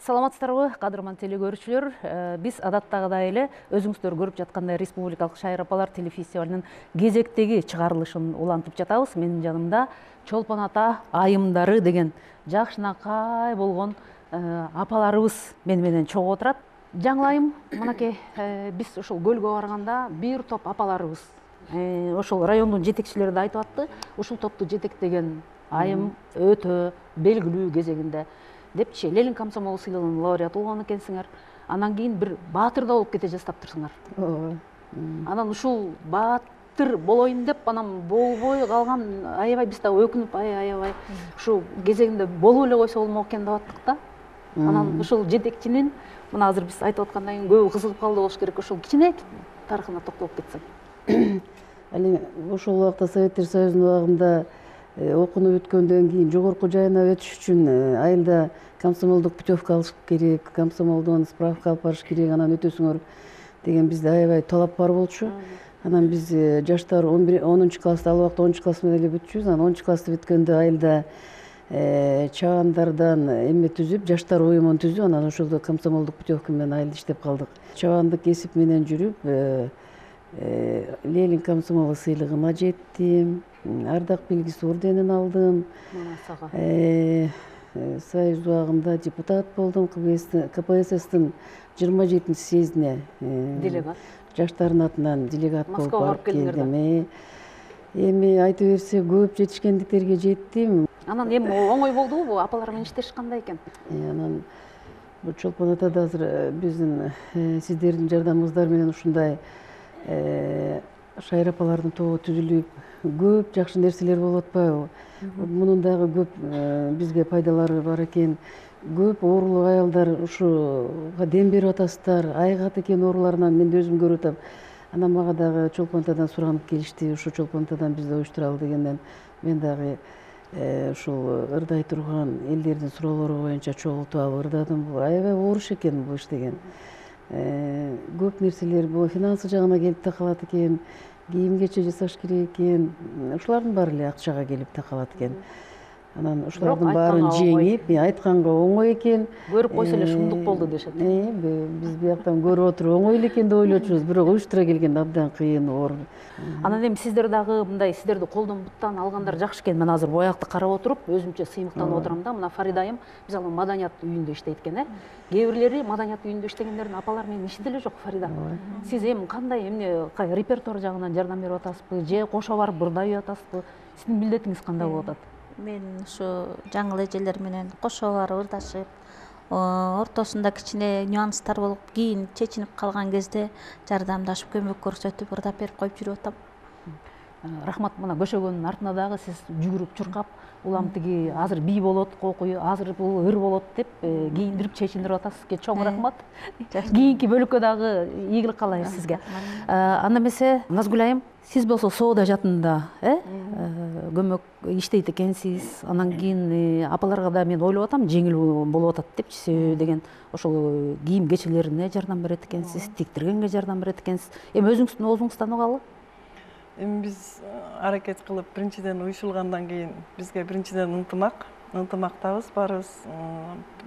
Саламатсыздарбы, кадырман телекөрүүчүлөр. Биз адаттагыдай эле өзүңүздөр көрүп жаткандай Республикалык Шайыр апалар телефестивалынын кезектеги чыгарылышын улантып жатабыз. Менин жанымда Чолпон ата айымдары деген жакшынакай болгон апаларыбыз менен чогуу отурат. Жаңылайым, мынакей биз ушул көлгө барганда бир топ апаларыбыз ошол райондун жетекчилери да айтып атты. Ушул топту жетектеген айым өтө белгилүү кезегинде депчи Ленин комсомол сыйлыгынын лауреаты болгон экенсиңер. Анан кийин бир баатыр да болуп кете жаздаптырсыңар. Анан ушул баатыр болоюн деп анан болбой калган аябай биз да өкүнүп аябай ушул кезегинде болуп эле койсо болмок экен деп аттык да. Анан ушул жетекчинин мына азыр биз айтып аткандан кийин көбү кызыгып калды болуш керек. Ушул кичине тарыхына токтолуп кетсең. Али ошол убакта Советтер Союзунун убагында окунуп өткөндөн кийин жогорку жайына өтүш үчүн айылда комсомолдук путевка алыш керек, комсомолдон справка алып барыш керек, анан өтөсүңөр деген бизде аябай талап бар болчу. Анан биз жаштар 10 класста, ал убакта 10 класс менен эле бүтчүбүз. Анан 10 классты бүткөндө айылда чабандардан эме түзүп, жаштар уюмун түзүп, анан ошолдо комсомолдук путевка менен айылда иштеп калдык. Чабандык эсип менен жүрүп, Ленин комсомол сыйлыгына жеттим. Ардак белгиси орденин алдым. Союз убагында депутат болдум. КПССтин 27 съездине делегат. Жаштардын атынан делегат болуп барып келдим. Эми айта берсе көп жетишкендиктерге жеттим. Анан эми оңой болдубу бул апалар менен иштеш кандай экен? Анан бул Чолпон ата да азыр биздин сиздердин жардамыңыздар менен ушундай шайыр апалардын тобу түзүлүп, көп жакшы нерселер болуп атпайбы? Мунун дагы көп бизге пайдалары бар экен. Көп оорулуу аялдар ушуга дем берип атасыздар. Айгат экен ооруларынан мен өзүм көрүп атам. Анан мага дагы Чолпон атадан суранып келишти. Ушу Чолпон атадан бизде уюштуралы дегенден мен дагы ушул ырдай турган элдердин суроолору боюнча чогултуп алып ырдадым. Бул аябай ооруш экен бул иш деген. Көп нерселер бул финансы жагына келип такалат экен. Кийим кече жасаш керек экен. Ушулардын баары эле акчага келип такалат экен. Анан ушулардын баарын жеңип, айтканга оңой экен. Көрүп койсо эле шумдук болду дешет. Биз бияктан көрүп отуруп оңой эле экен деп ойлочубуз, бирок уюштура келгенде абдан кыйын, оор. Анан эми сиздер дагы мындай сиздерди колдон буттан алгандар жакшы экен. Мен азыр боякты карап отуруп, өзүмчө сыймыктанып отурам да. Мына Фарида айым биз анын маданият үйүндө иштейт экен, Кээ бирлери маданият үйүндө иштегендердин апалар менен иши деле жок, Фарида. Сиз эми кандай репертуар жагынан жардам берип атасызбы, же кошо барып ырдай атасызбы? Сиздин милдетиңиз кандай болуп атат? Мен ушу жаңыл эжелер менен кошо барып ырдашып, ортосунда кичине нюанстар болуп, кийин чечинип калган кезде жардамдашып, көмөк көрсөтүп, ырдап берип коюп жүрүп атам. Рахмат, мына көшөгөнүн артына дагы сиз жүгүрүп чуркап, улам тиги азыр бий болот, кокуй, азыр бул ыр болот деп кийиндирип чечиндирип атасыз. Чоң рахмат. Кийинки бөлүккө дагы ийгилик каалайбыз сизге. Анда эмесе Назгүл айым, сиз болсо соода жатында көмөк иштейт экенсиз. Анан кийин апаларга да мен ойлоп атам, жеңил болуп атат депчи, себеби деген ошол кийим кечелерине жардам берет экенсиз, тиктиргенге жардам берет экенсиз. Эми өзүңүздүн оозуңуз таныбалы? Эми биз аракет кылып биринчиден уюшулгандан кийин бизге биринчиден ынтымактабыз, барыбыз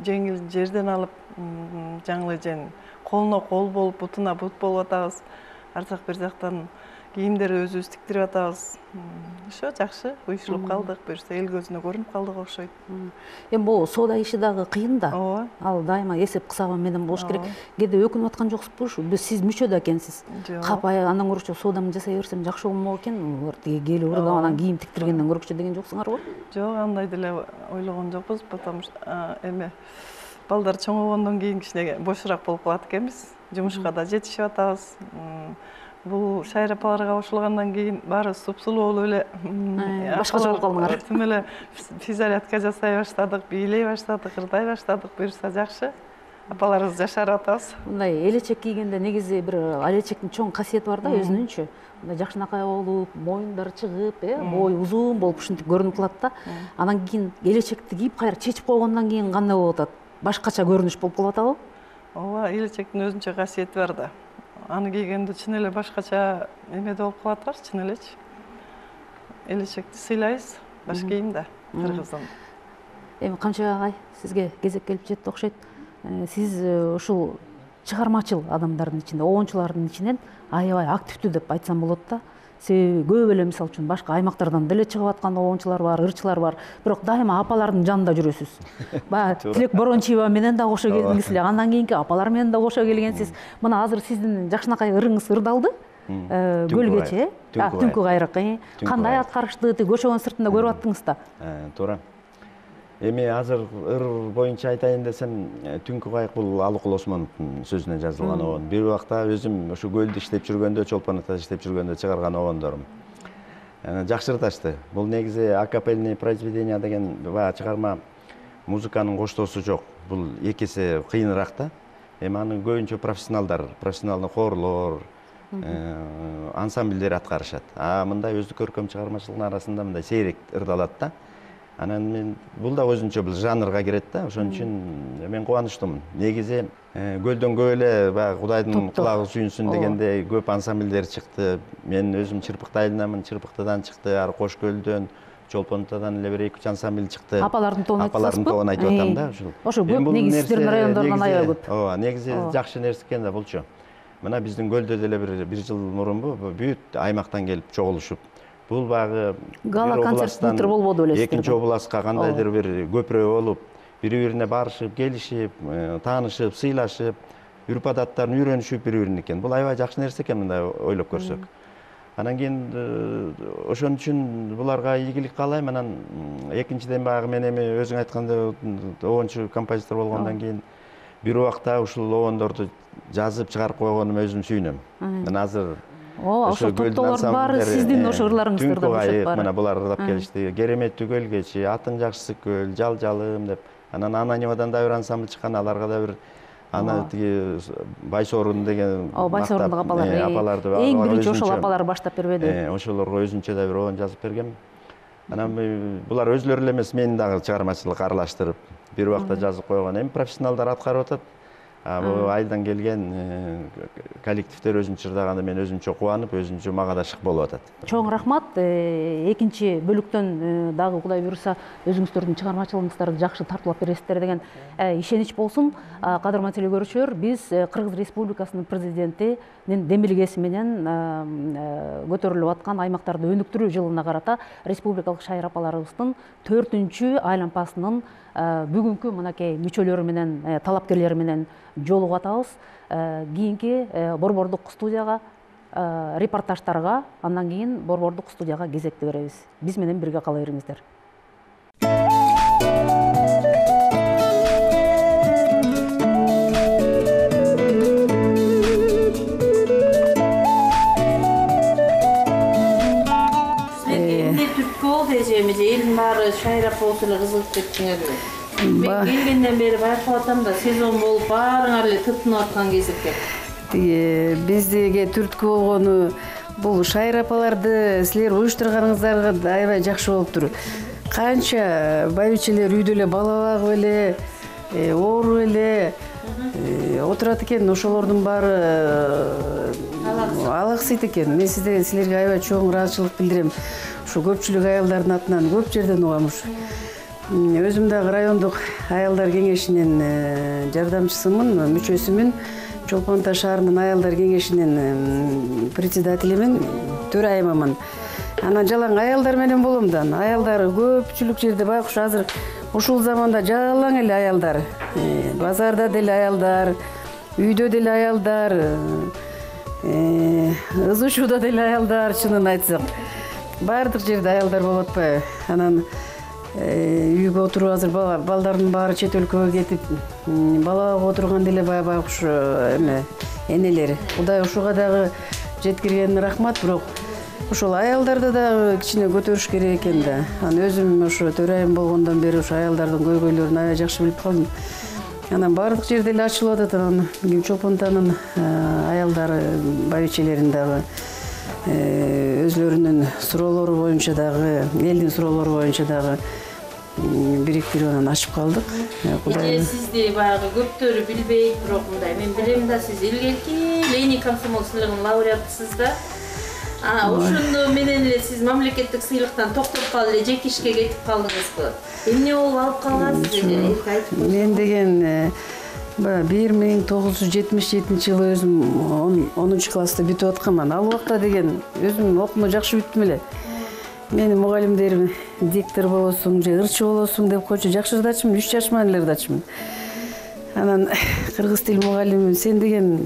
жеңил жерден алып жаңыл эженин колуна кол болуп, бутуна бут болуп атабыз. Ар жак бир жактан кийимдерди өзүбүз тиктирип атабыз. Ошо жакшы уюшулуп калдык, буюрса эл көзүнө көрүнүп калдык окшойт. Эми бул соода иши дагы кыйын да. Ал дайыма эсеп кысабы менен болуш керек. Кээде өкүнүп аткан жоксузбу? Сиз мүчө да экенсиз. Капай андан көрчү соодамды жасай берсем жакшы болмок экен. Тиги келип ырдап анан кийим тиктиргенден көрчү деген жоксуңарбы? Жок, андай деле ойлогон жокпуз, потому что эме балдар чоңойгондон кийин кичине бошураак болуп калат экенбиз. Жумушка да жетишип атабыз. Бул шайыр апаларга кошулгандан кийин баары супсулуу болуп эле башкача болуп калдыңар. Тим эле физзарядка жасай баштадык, бийлей баштадык, ырдай баштадык, буюрса жакшы. апаларыбыз жашарып атабыз. Мындай элечек кийгенде негизи бир элечектин чоң касиети бар да өзүнүнчү. Мындай жакшынакай болуп, моюндары чыгып, бою узун болуп ушинтип көрүнүп калат да. Анан кийин элечекти кийип кайра чечип койгондон кийин кандай болуп атат? Башкача көрүнүш болуп калып атабы? Ооба, элечектин өзүнчө касиети бар да. Аны кийгенде чын эле башкача эмеде болуп калат бар, чын элечи. Элечекти сыйлайбыз, баш кийимде кыргыздын. Эми Камчыбек агай, сизге кезек келип жетти окшойт. Сиз ушул чыгармачыл адамдардын ичинде, оончулардын ичинен аябай активдүү деп айтсам болот да. Себеби көп эле мисалы үчүн башка аймактардан деле чыгып аткан оончулар бар, ырчылар бар. Бирок дайыма апалардын жанында жүрөсүз. Баягы Тилек Борончиева менен да кошо келдиңиз эле, андан кийинки апалар менен да кошо келгенсиз. Мына азыр сиздин жакшынакай ырыңыз ырдалды. Көлгече, түнкү кайрык. Кандай аткарышты, көчөгөн сыртында көрүп аттыңыз да. Туура. Эми азыр ыр боюнча айтайын десем, Түнкү кайык бул Алыкул Осмоновдун сөзүнөн жазылган оон. Бир убакта өзүм ушу көлдү иштеп жүргөндө, Чолпон Атада иштеп жүргөндө чыгарган оондорум. Жакшы ырдашты. Бул негизи акапельный произведение деген баягы чыгарма музыканын коштоосу жок. Бул эки эсе кыйыныраак да. Эми аны көбүнчө профессионалдуу хорлор, ансамбльдер аткарышат. Мындай өздүк көркөм чыгармачылыктын арасында мындай сейрек ырдалат да. Анан мен бул да өзүнчө бул жанрга кирет да. Ошон үчүн мен кубанычтымын. Негизи көлдөн көп эле баягы Кудайдын кулагы сүйүнсүн дегендей көп ансамбльдер чыкты. Мен өзүм Чырпыкты айланамын, Чырпыктыдан чыкты, ары Кош көлдөн, Чолпон Атадан эле бир 2-3 ансамбль чыкты. Апалардын тоонун айтасызбы? Апалардын тоонун айтып атам да, ушул. Ошо көп негизи сиздердин райондордон аябай көп. Ооба, негизи жакшы нерсе экен да булчу. Мына биздин көлдө деле бир жыл мурунбу бүт аймактан келип чогулушуп, бул баягы гала концерт былтыр болбоду белесиздер. Экинчи областка кандайдыр бир көпүрө болуп, бири-бирине барышып, келишип, таанышып, сыйлашып, үрп адаттарын үйрөнүшүп бири-бирин экен. Бул аябай жакшы нерсе экен мындай ойлоп көрсөк. Анан кийин ошон үчүн буларга ийгилик каалайм. Анан экинчиден баягы мен эми өзүң айткандай оончу композитор болгондон кийин бир убакта ушул оондорду жазып чыгарып койгонум өзүм сүйүнөм. Мен азыр ошо топтолор баары сиздин ошо ырларыңызды ырдап жүрүшөт баары. Мына булар ырдап келишти. Кереметтүү көлгечи, атың жакшысы көл, жал-жалым деп. Анан Ананимадан да бир ансамбль чыккан, аларга да бир аны тиги Байсорун деген Байсорундук апаларды эң биринчи ошол апалар баштап бербеди. Ошолорго өзүнчө да бир оон жазып бергем. Анан булар өзлөрү эле эмес, мени дагы чыгармачылыкка аралаштырып бир убакта жазып койгон. Эми профессионалдар аткарып атат. Бул айылдан келген коллективдер өзүнчө ырдаганда мен өзүмчө кубанып, өзүнчө мага да шык болуп атат. Чоң рахмат. Экинчи бөлүктөн дагы Кудай буйруса өзүңүздөрдүн чыгармачылыгыңыздарды жакшы тартуулап бересиздер деген ишенич болсун. Кадырман телекөрүүчүлөр, биз Кыргыз Республикасынын президентинин демилгеси менен көтөрүлүп аткан аймактарды өнүктүрүү жылына карата республикалык шайыр апаларыбыздын 4-чү айлампасынын бүгүнкү мынакей мүчөлөрү менен, талапкерлери менен жолугуп атабыз. Кийинки борбордук студияга, репортаждарга, андан кийин борбордук студияга кезекти беребиз. Биз менен бирге кала бериңиздер. Элдин баары шайрап болсо эле кызыгып кеттиңерби? Мен келгенден бери байкап атам да, сезон болуп баарыңар эле тыптынып аткан кез экен. Биздеги түрткү болгону бул шайыр апаларды силер уюштурганыңыздарга аябай жакшы болуптур. Канча байбичелер үйдө эле бала багып эле, ооруп эле отурат экен, ошолордун баары алаксыйт экен. Мен силерге аябай чоң ыраазычылык билдирем. Ушу көпчүлүк аялдардын атынан көп жерден угам. Өзүм дагы райондук аялдар кеңешинин жардамчысымын, мүчөсүмүн. Чолпон Ата шаарынын аялдар кеңешинин председателимин, төрайымымын. Анан жалаң аялдар менен болом да. Аялдар көпчүлүк жерде байкуш азыр ушул заманда жалаң эле аялдар. Базарда деле аялдар, үйдө деле аялдар, ыз учууда деле аялдар, чынын айтсак. Баардык жерде аялдар болуп атпайбы? Анан үйгө отуруп азыр балдардын баары чет өлкөгө кетип, бала багып отурган деле байкуш эме энелер. Кудай ушуга дагы жеткирген рахмат, бирок ошол аялдарды дагы кичине көтөрүш керек экен да. Анан өзүм ошо төрайым болгондон бери ошо аялдардын көйгөйлөрүн аябай жакшы билип калдым. Анан баардык жерде эле ачылып атат. Анан Чолпон атанын аялдары, байбичелерин дагы өзлөрүнүн суроолору боюнча дагы, элдин суроолору боюнча дагы бириктирип анан ачып калдык. Сизди баягы көптөрү билбейт, бирок мындай мен билем да, сиз илгерки Ленин комсомол сыйлыгынын лауреатысыз да. Ошондо менен эле сиз мамлекеттик сыйлыктан токтоп калып эле жеке ишке кетип калдыңызбы? Эмне болуп алып калгансыз эле? Мен деген 1977-жылы өзүм 10 класста бүтүп атканмын. Ал убакта деген өзүм окууну жакшы бүттүм эле. Мени мугалимдерим диктор болосуң же ырчы болосуң деп койчу. Жакшы ырдачымын, 3 жаш менен эле ырдачымын. Анан кыргыз тил мугалимим сен деген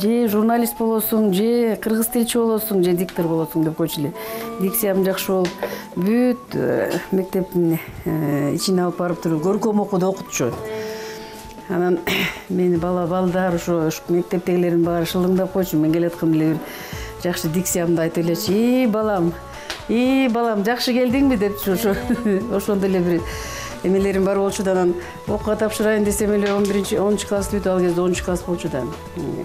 же журналист болосуң, же кыргыз тилчи болосуң, же диктор болосуң деп койчу эле. Дикциям жакшы болуп, бүт мектептин ичине алып барып туруп көркөм окууду окутчу. Анан мени балдар ошо мектептегилердин баары шылыңдап койчу. Мен келаткам эле бир жакшы дикциямды айтып элечи. балам, жакшы келдиңби депчи. Ошондой эле бир эмелерим бар болчу да. Анан окууга тапшырайын десем эле 10 класс бүтүп, ал кезде 10 класс болчу да.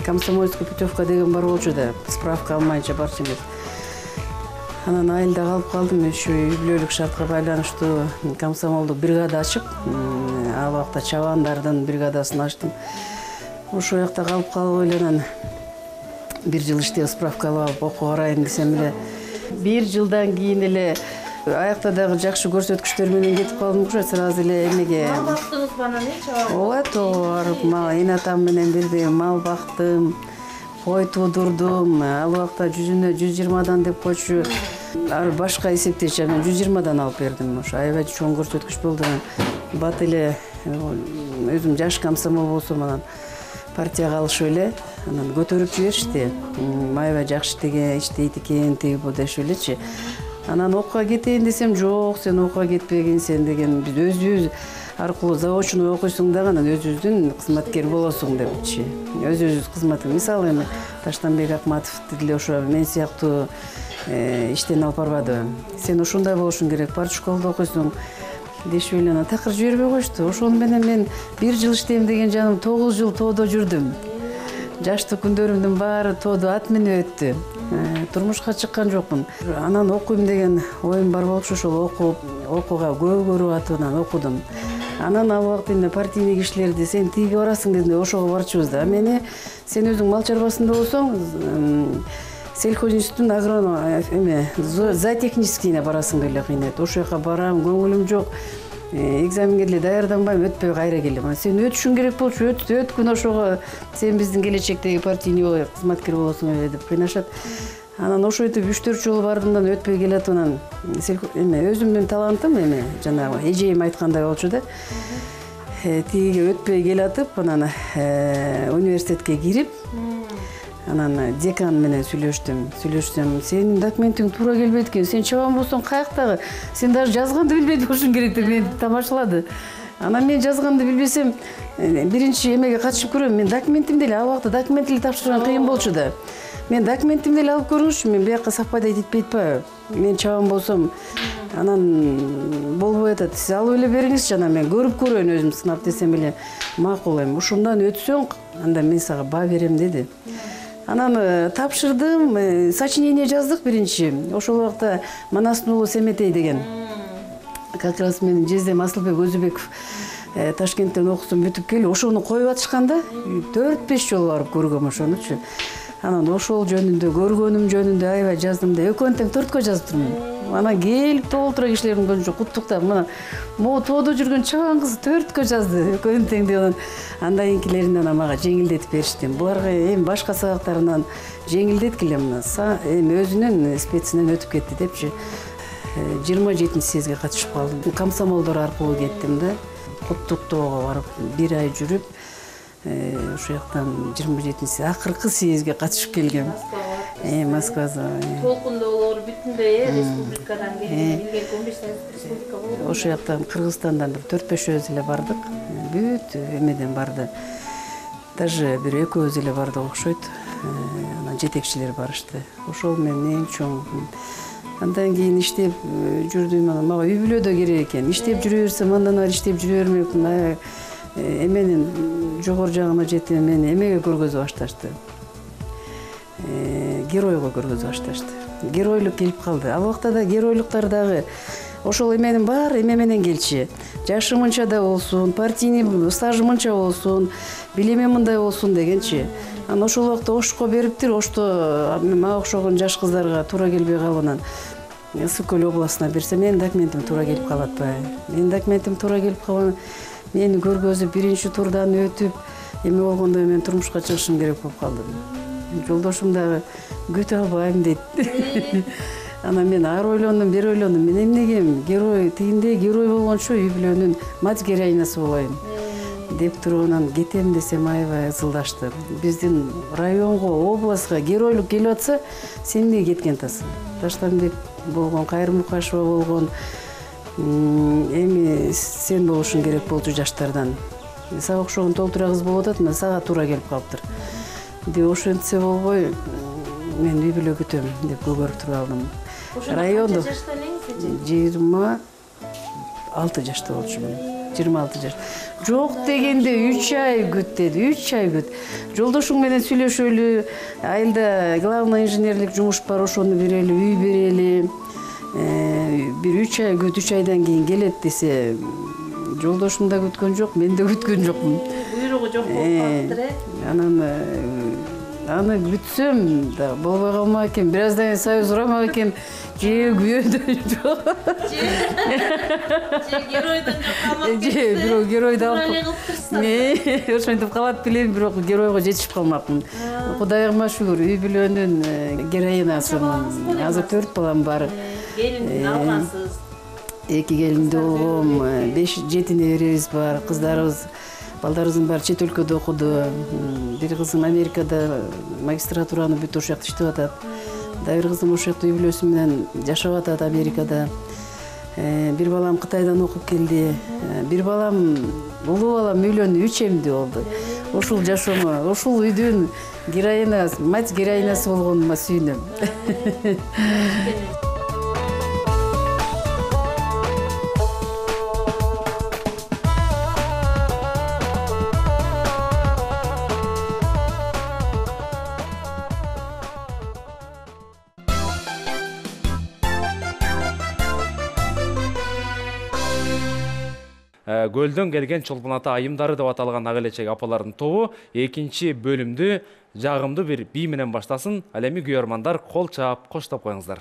Комсомольский путевка деген бар болчу да. Справка алмайынча барчу эмес. Анан айылда калып калдым. Ошо үй бүлөлүк шартка байланыштуу комсомолдук бригада ачып, ал убакта чабандардын бригадасын ачтым. Ошол жакта калып эле анан бир жыл иштеп справка алып окууга барайын десем эле 1 жылдан кийин эле аякта дагы жакшы көрсөткүчтөр менен кетип калдым окшойт. Сразу эле эмеге бактыңызбы анан чабан? Ооба, тоого барып, эне атам менен бирдей мал бактым, кой туудурдум. Ал убакта 120дан деп койчу. Башка эсептечи мен 120дан алып бердим. Ошо аябай чоң көрсөткүч болду. Бат эле өзүм жаш комсомол болсом анан партияга алышып эле анан көтөрүп жиберишти. Аябай жакшы иштейт экен, тиги бу дешип элечи. Анан окууга кетейин десем, жок, сен окууга кетпегин, сен деген биз өзүбүз аркылуу заочный окуйсуң дагы анан өзүбүздүн кызматкер болосуң депчи. Өзүбүз кызмат. Мисалы эми Таштанбек Акматов деле ошо мен сыяктуу иштен алып барбадыбы. Сен ушундай болушуң керек, бар школда окуйсуң дешип эле анан такыр жибербей коюшту. Ошону менен мен 1 жыл иштейм деген жаным 9 жыл тоодо жүрдүм. Жаштык күндөрүмдүн баары тоодо ат менен өттү. Турмушка чыккан жокмун. Анан окуйм деген оюм бар болчу, ошол окууга көп көрүп атып анан окудум. Анан ал убакта партийный кишилерди сен тиги барасың дегенде ошого барчубуз да. Мени сен өзүң мал чарбасында болсоң, сельхозинституттун агроном зоотехническийине барасың деп эле кыйнайт. Ошол жака барам, көңүлүм жок. Экзаменге деле даярданбайм, өтпөй кайра келем. Сен өтүшүң керек болчу, өткүн ошого сен биздин келечектеги партийный кызматкер болосуң эле деп кыйнашат. Анан ошентип 3-4 жолу бардымдан өтпөй келатып анан өзүмдүн талантым жанагы эжейим айткандай болчу да. Тиги өтпөй келатып анан университетке кирип анан декан менен сүйлөштүм. Сенин документиң туура келбейт экен. Сен чабан болсоң каяктагы? Сен даже жазганды билбейт болушуң керек деп мени тамашалады. Анан мен жазганды билбесем, биринчи эмеге катышып көрөм. Мен документимди эле ал убакта документ эле тапшырган кыйын болчу да. Мен документимди эле алып көрүңүзчү, мен бияка совпадать этпейт атпайбы? Мен чабан болсом, анан болбой атат. Сиз алып эле бериңизчи, анан мен көрүп көрөйүн өзүм сынап десем эле макул эми. Ушундан өтсөң, анда мен сага баа берем деди. Анан тапшырдым, сочинение жаздык биринчи. Ошол убакта Манастын уулу Семетей деген. Как раз менин жездем Асылбек Өзүбеков Ташкенттен окусун бүтүп келип, ошону коюп атышкан да. 4-5 жолу барып көргөм ошонучу. Анан ошол жөнүндө көргөнүм жөнүндө аябай жаздым да. Экөөнү тең 4кө жазып турмун. Анан келип толтура кишилердин көзүнчө куттуктап, мына могу тоодо жүргөн чабан кыз 4кө жазды. Экөөнү тең деп анан андан кийинкилерин анан мага жеңилдетип беришти. Буларга эми башка сабактарынан жеңилдеткиле мына эми өзүнүн специнен өтүп кетти депчи. 27 съездге катышып калдым. Комсомолдор аркылуу кеттим да. Куттуктоого барып 1 ай жүрүп, ошол жактан 27 акыркы съездге катышып келгем. Москвада. Толкундоолор бүтүндөй республикадан келген, 15 республика болду. Ошол жактан Кыргызстандан 4-5 өз эле бардык. Бүт эмеден барды. Даже бир экөөбүз эле бардык окшойт. Анан жетекчилер барышты. Ошол менин эң чоң. Андан кийин иштеп жүрдүм. Мага үй бүлө да керек экен. Иштеп жүрө берсем, андан ары иштеп жүрө бермекмин. эменин жогору жагына жетип мени эмеге көргөзүп башташты. Геройго көргөзүп башташты. Геройлук келип калды. Ал убакта да геройлуктар дагы ошол эменин баары эме менен келчү. Жашы мынча да болсун, партийный стажы мынча болсун, билими мындай болсун дегенчи. Анан ошол убакта Ошко бериптир, Ошто мага окшогон жаш кыздарга туура келбей калганан Ысык Көл областына берсе, менин документим туура келип калат атпайбы? Менин документим туура келип калган, мени көргөзүп, биринчи турдан өтүп, эме болгондо мен турмушка чыгышым керек болуп калдым. Жолдошум дагы күтө албайм дейт. Анан мен ары ойлондум, бери ойлондум. Мен эмнеге герой, тигиндей герой болгончо үй бүлөнүн мать героинасы болоюн деп туруп анан кетем десем аябай ызылдашты. Биздин районго, областка геройлук келип атса, сен эмнеге кеткен атасың? Таштанбек болгон, Кайыр Мукашева болгон, эми сен болушуң керек болчу жаштардан. Сага окшогон толтура кыз болуп атат, мен сага туура келип калыптыр. Деп ошентсе болбой, мен үй бүлө күтөм деп көгөрүп туруп алдым. Райондо 26 жашта болчумун. 26 жаш. Жок дегенде 3 ай күт деди, 3 ай күт. Жолдошуң менен сүйлөшөлү, айылда главный инженерлик жумуш бар, ошону берели, үй берели. Бир 3 ай күт, 3 айдан кийин келет десе, жолдошум да күткөн жок, мен да күткөн жокмун. Буйругу жок болуп калыптыр, Анан аны күтсөм да болбой калмак экен, бир аздан кийин союз урамак экен, же күйөөдөн жок. Же геройдон жок калмак Же бирок геройду алып. Ошентип калат билем, бирок геройго жетишип калмакмын. Кудайыма шүгүр, үй бүлөнүн героинасымын. Азыр 4 балам бар. Келиндин алгансыз. 2 келинди болгом, 5-7 неберебиз бар, кыздарыбыз. Балдарыбыздын баары чет өлкөдө окуду. Бир кызым Америкада магистратураны бүтүп ошол жакта иштеп атат. Бир кызым ошол жакта үй бүлөсү менен жашап атат Америкада. Бир балам Кытайдан окуп келди. Бир балам, улуу балам үйлөндү, 3 эмди болду. Ушул жашоомо, ушул үйдүн героинасы, мать героинасы болгонума сүйүнөм. Көлдөн келген Чолпон ата айымдары деп аталган ак элечек апалардын тобу экинчи бөлүмдү жагымдуу бир бий менен баштасын. Ал эми күйөрмандар кол чаап коштоп коюңуздар.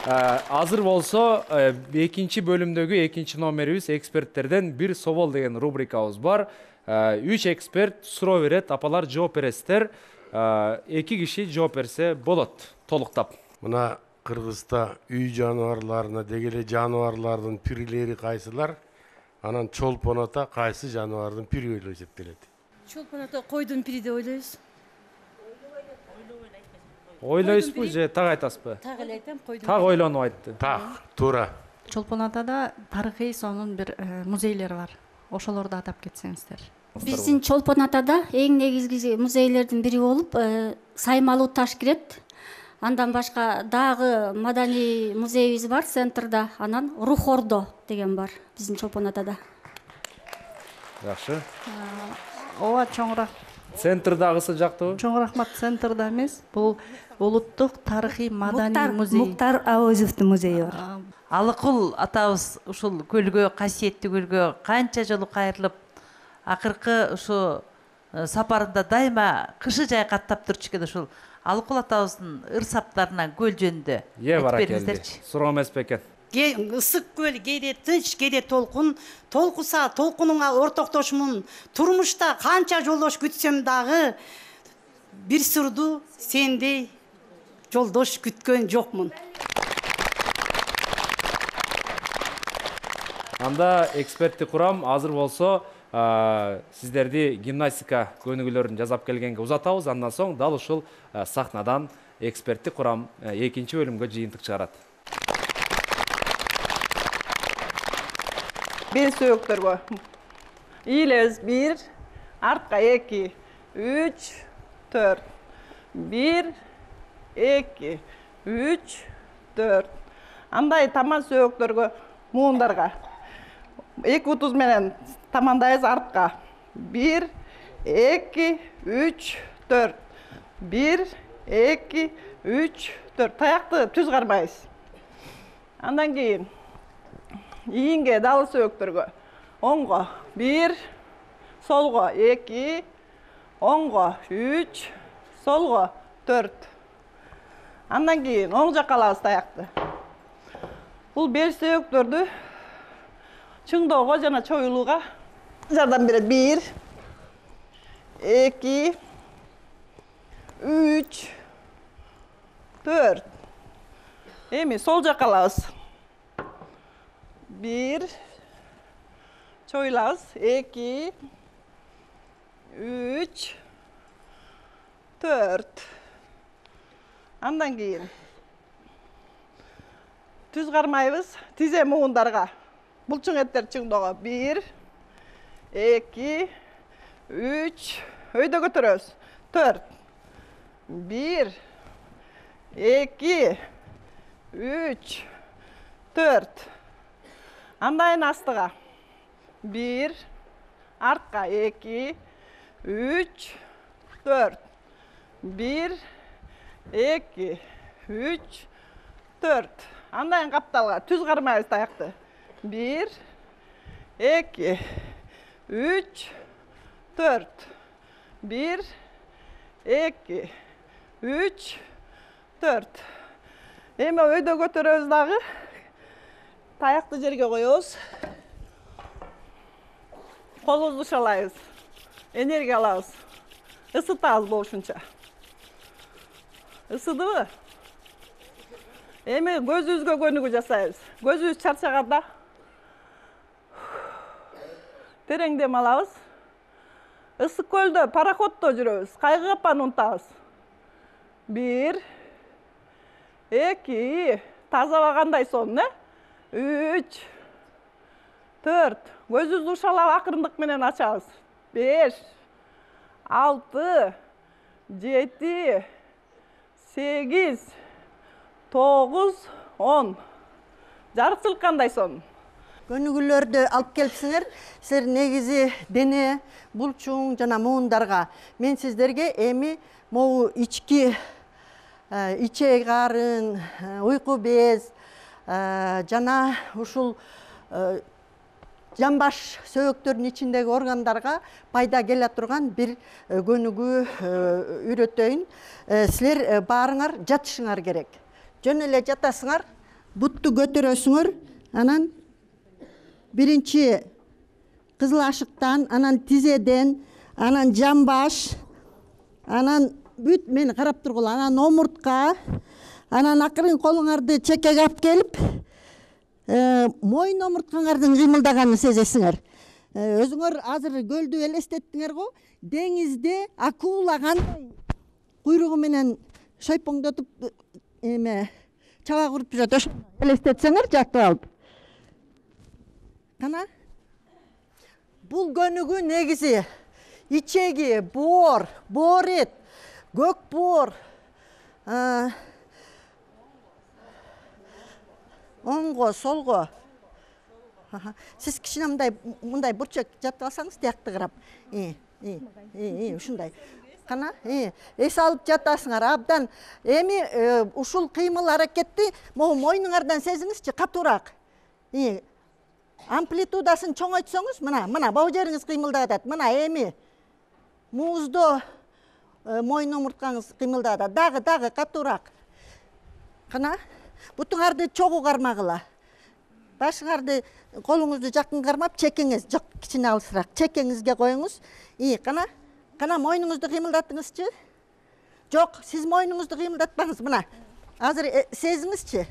Азыр болсо экинчи бөлүмдөгү экинчи номерибиз эксперттерден бир собол деген рубрикабыз бар. 3 эксперт суроо берет, апалар жооп бересиздер. 2 киши жооп берсе болот толуктап. Мына Кыргызда үй жаныбарларына дегеле жаныбарлардын пирлери кайсылар? Анан чолпон ата кайсы жаныбардын пири болуп эсептелет? Чолпон ата койдун пири деп ойлойбуз. Ойлойсузбу же так айтасызбы? Так эле айтам, койдун. Так ойлонуп айтты. Так, туура. Чолпон атада тарыхый сонун бир музейлер бар. Ошолорду атап кетсеңиздер. Биздин Чолпон атада эң негизги музейлердин бири болуп Саймалуу таш кирет. Андан башка дагы маданий музейибиз бар центрда. Анан Рух Ордо деген бар биздин Чолпон атада. Жакшы. Ооба, чоң рахмат. Центрдагысы жактыбы? Чоң рахмат, центрда эмес. Бул улуттук тарыхый маданий музей. Муктар Абазовдун музейи бар. Алыкул атабыз ушул көлгө, касиеттүү көлгө канча жолу кайрылып, акыркы ушу сапарында дайыма кышы жай каттап турчу экен. Ушул Алыкул атабыздын ырсаптарына көл жөнүндө айтып бериңиздерчи. Суроо эмес бекен. Ысык көл кээде тынч, кээде толкун, толкуса толкунуңа ортоктошмун. Турмушта канча жолдош күтсөм дагы бир сырду сендей жолдош күткөн жокмун. Анда экспертти курам азыр болсо сиздерди гимнастика көнүгүүлөрүн жазап келгенге узатабыз. Андан соң дал ушул сахнадан экспертти курам экинчи бөлүмгө жыйынтык чыгарат. Бел сөөктөргө ийлебиз. 1, артка 2, 3, 4. 1, 2, 3, 4. Андай таман сөөктөргө, муундарга 2 утуз менен тамандайбыз артка. 1, 2, 3, 4. 1, 2, 3, 4. Таякты түз кармайбыз. Андан кийин ийинге далы сөөктөргө оңго 1, солго 2, оңго 3, солго 4. Андан кийин оң жакка алабыз таякты. Бул бел сөөктөрдү чыңдоого жана чоюлууга жардам берет. 1, 2, 3, 4. Эми сол жакка алабыз. 1, çoylaz, 2, 3, 4. Andan keyin tüz karmayыбыз tize muğundarga. Bulçun etler çıngdoğa. 1, 2, 3, öyde götürüyoruz. 4. 1, 2, 3, 4. Andayın astığa. 1, artka 2, 3, 4. 1, 2, 3, 4. Andayın kaptalga. Tüz karmayız tayaktı. 1, 2, 3, 4. 1, 2, 3, 4. Emi öyde götürüyoruz dağı. Tayaktı жерге koyuyoruz. Kolumuzu dışalayız. Enerji alıyoruz. Isıtağız boşunca. Isıdı mı? Emi gözünüzge gönügü жасайбыз. Gözünüz çarçaganda tereң dem alabыз. Isık kölde, paraходто жүрөбүз. Кайгы капаны унутабыз. 1, 2, тазалагандай сон, не? 3, 4. Gözünüzü uşalap akırындык менен açabыз. 5, 6, 7, 8, 9, 10. Жарыкчылык кандай сон? Көнүгүүлөрдү алып келипсиңер. Силер негизи дене, булчуң жана муундарга. Мен сиздерге эми могу ички ичек арын, уйку без жана ушул жамбаш сөөктөрдүн ичиндеги органдарга пайда келе турган бир көнүгүү үйрөтөйүн. Силер баарыңар жатышыңар керек. Жөн эле жатасыңар. бутту көтөрөсүңөр, анан биринчи кызыл ашыктан, анан тизеден, анан жамбаш, анан бүт мени карап тургула, анан омуртка, анан акырын колуңарды чекеге алып келип, мойын омурткаңардын кыймылдаганын сезесиңер. Өзүңөр азыр көлдү элестеттиңер го, деңизде акула кандай куйругу менен шойпоңдотуп чаба куруп жүрөт, ошо элестетсеңер жактып алып. Кана? Бул көнүгүү негизи ичеги, боор эт, көк боор, оңго, солго. Сиз кичине мындай бурчак жатып алсаңыз, тиякты карап. Ушундай. Кана? Эс алып жатасыңар. Абдан эми ушул кыймыл аракетти мойнуңардан сезиңизчи, катуураак. Амплитудасын чоңойтсоңуз, мына бау жериңиз кыймылдап атат. Мына эми муздо мойын омурткаңыз кыймылдап атат. Дагы катуураак. Кана? Бутуңарды чогуу кармагыла. Башыңарды, колуңузду жакын кармап, чекеңиз жок, кичине алысыраак. Чекеңизге коюңуз. Кана мойнуңузду кыймылдаттыңызчы? Жок, сиз мойнуңузду кыймылдатпаңыз. Мына, азыр сезиңизчи.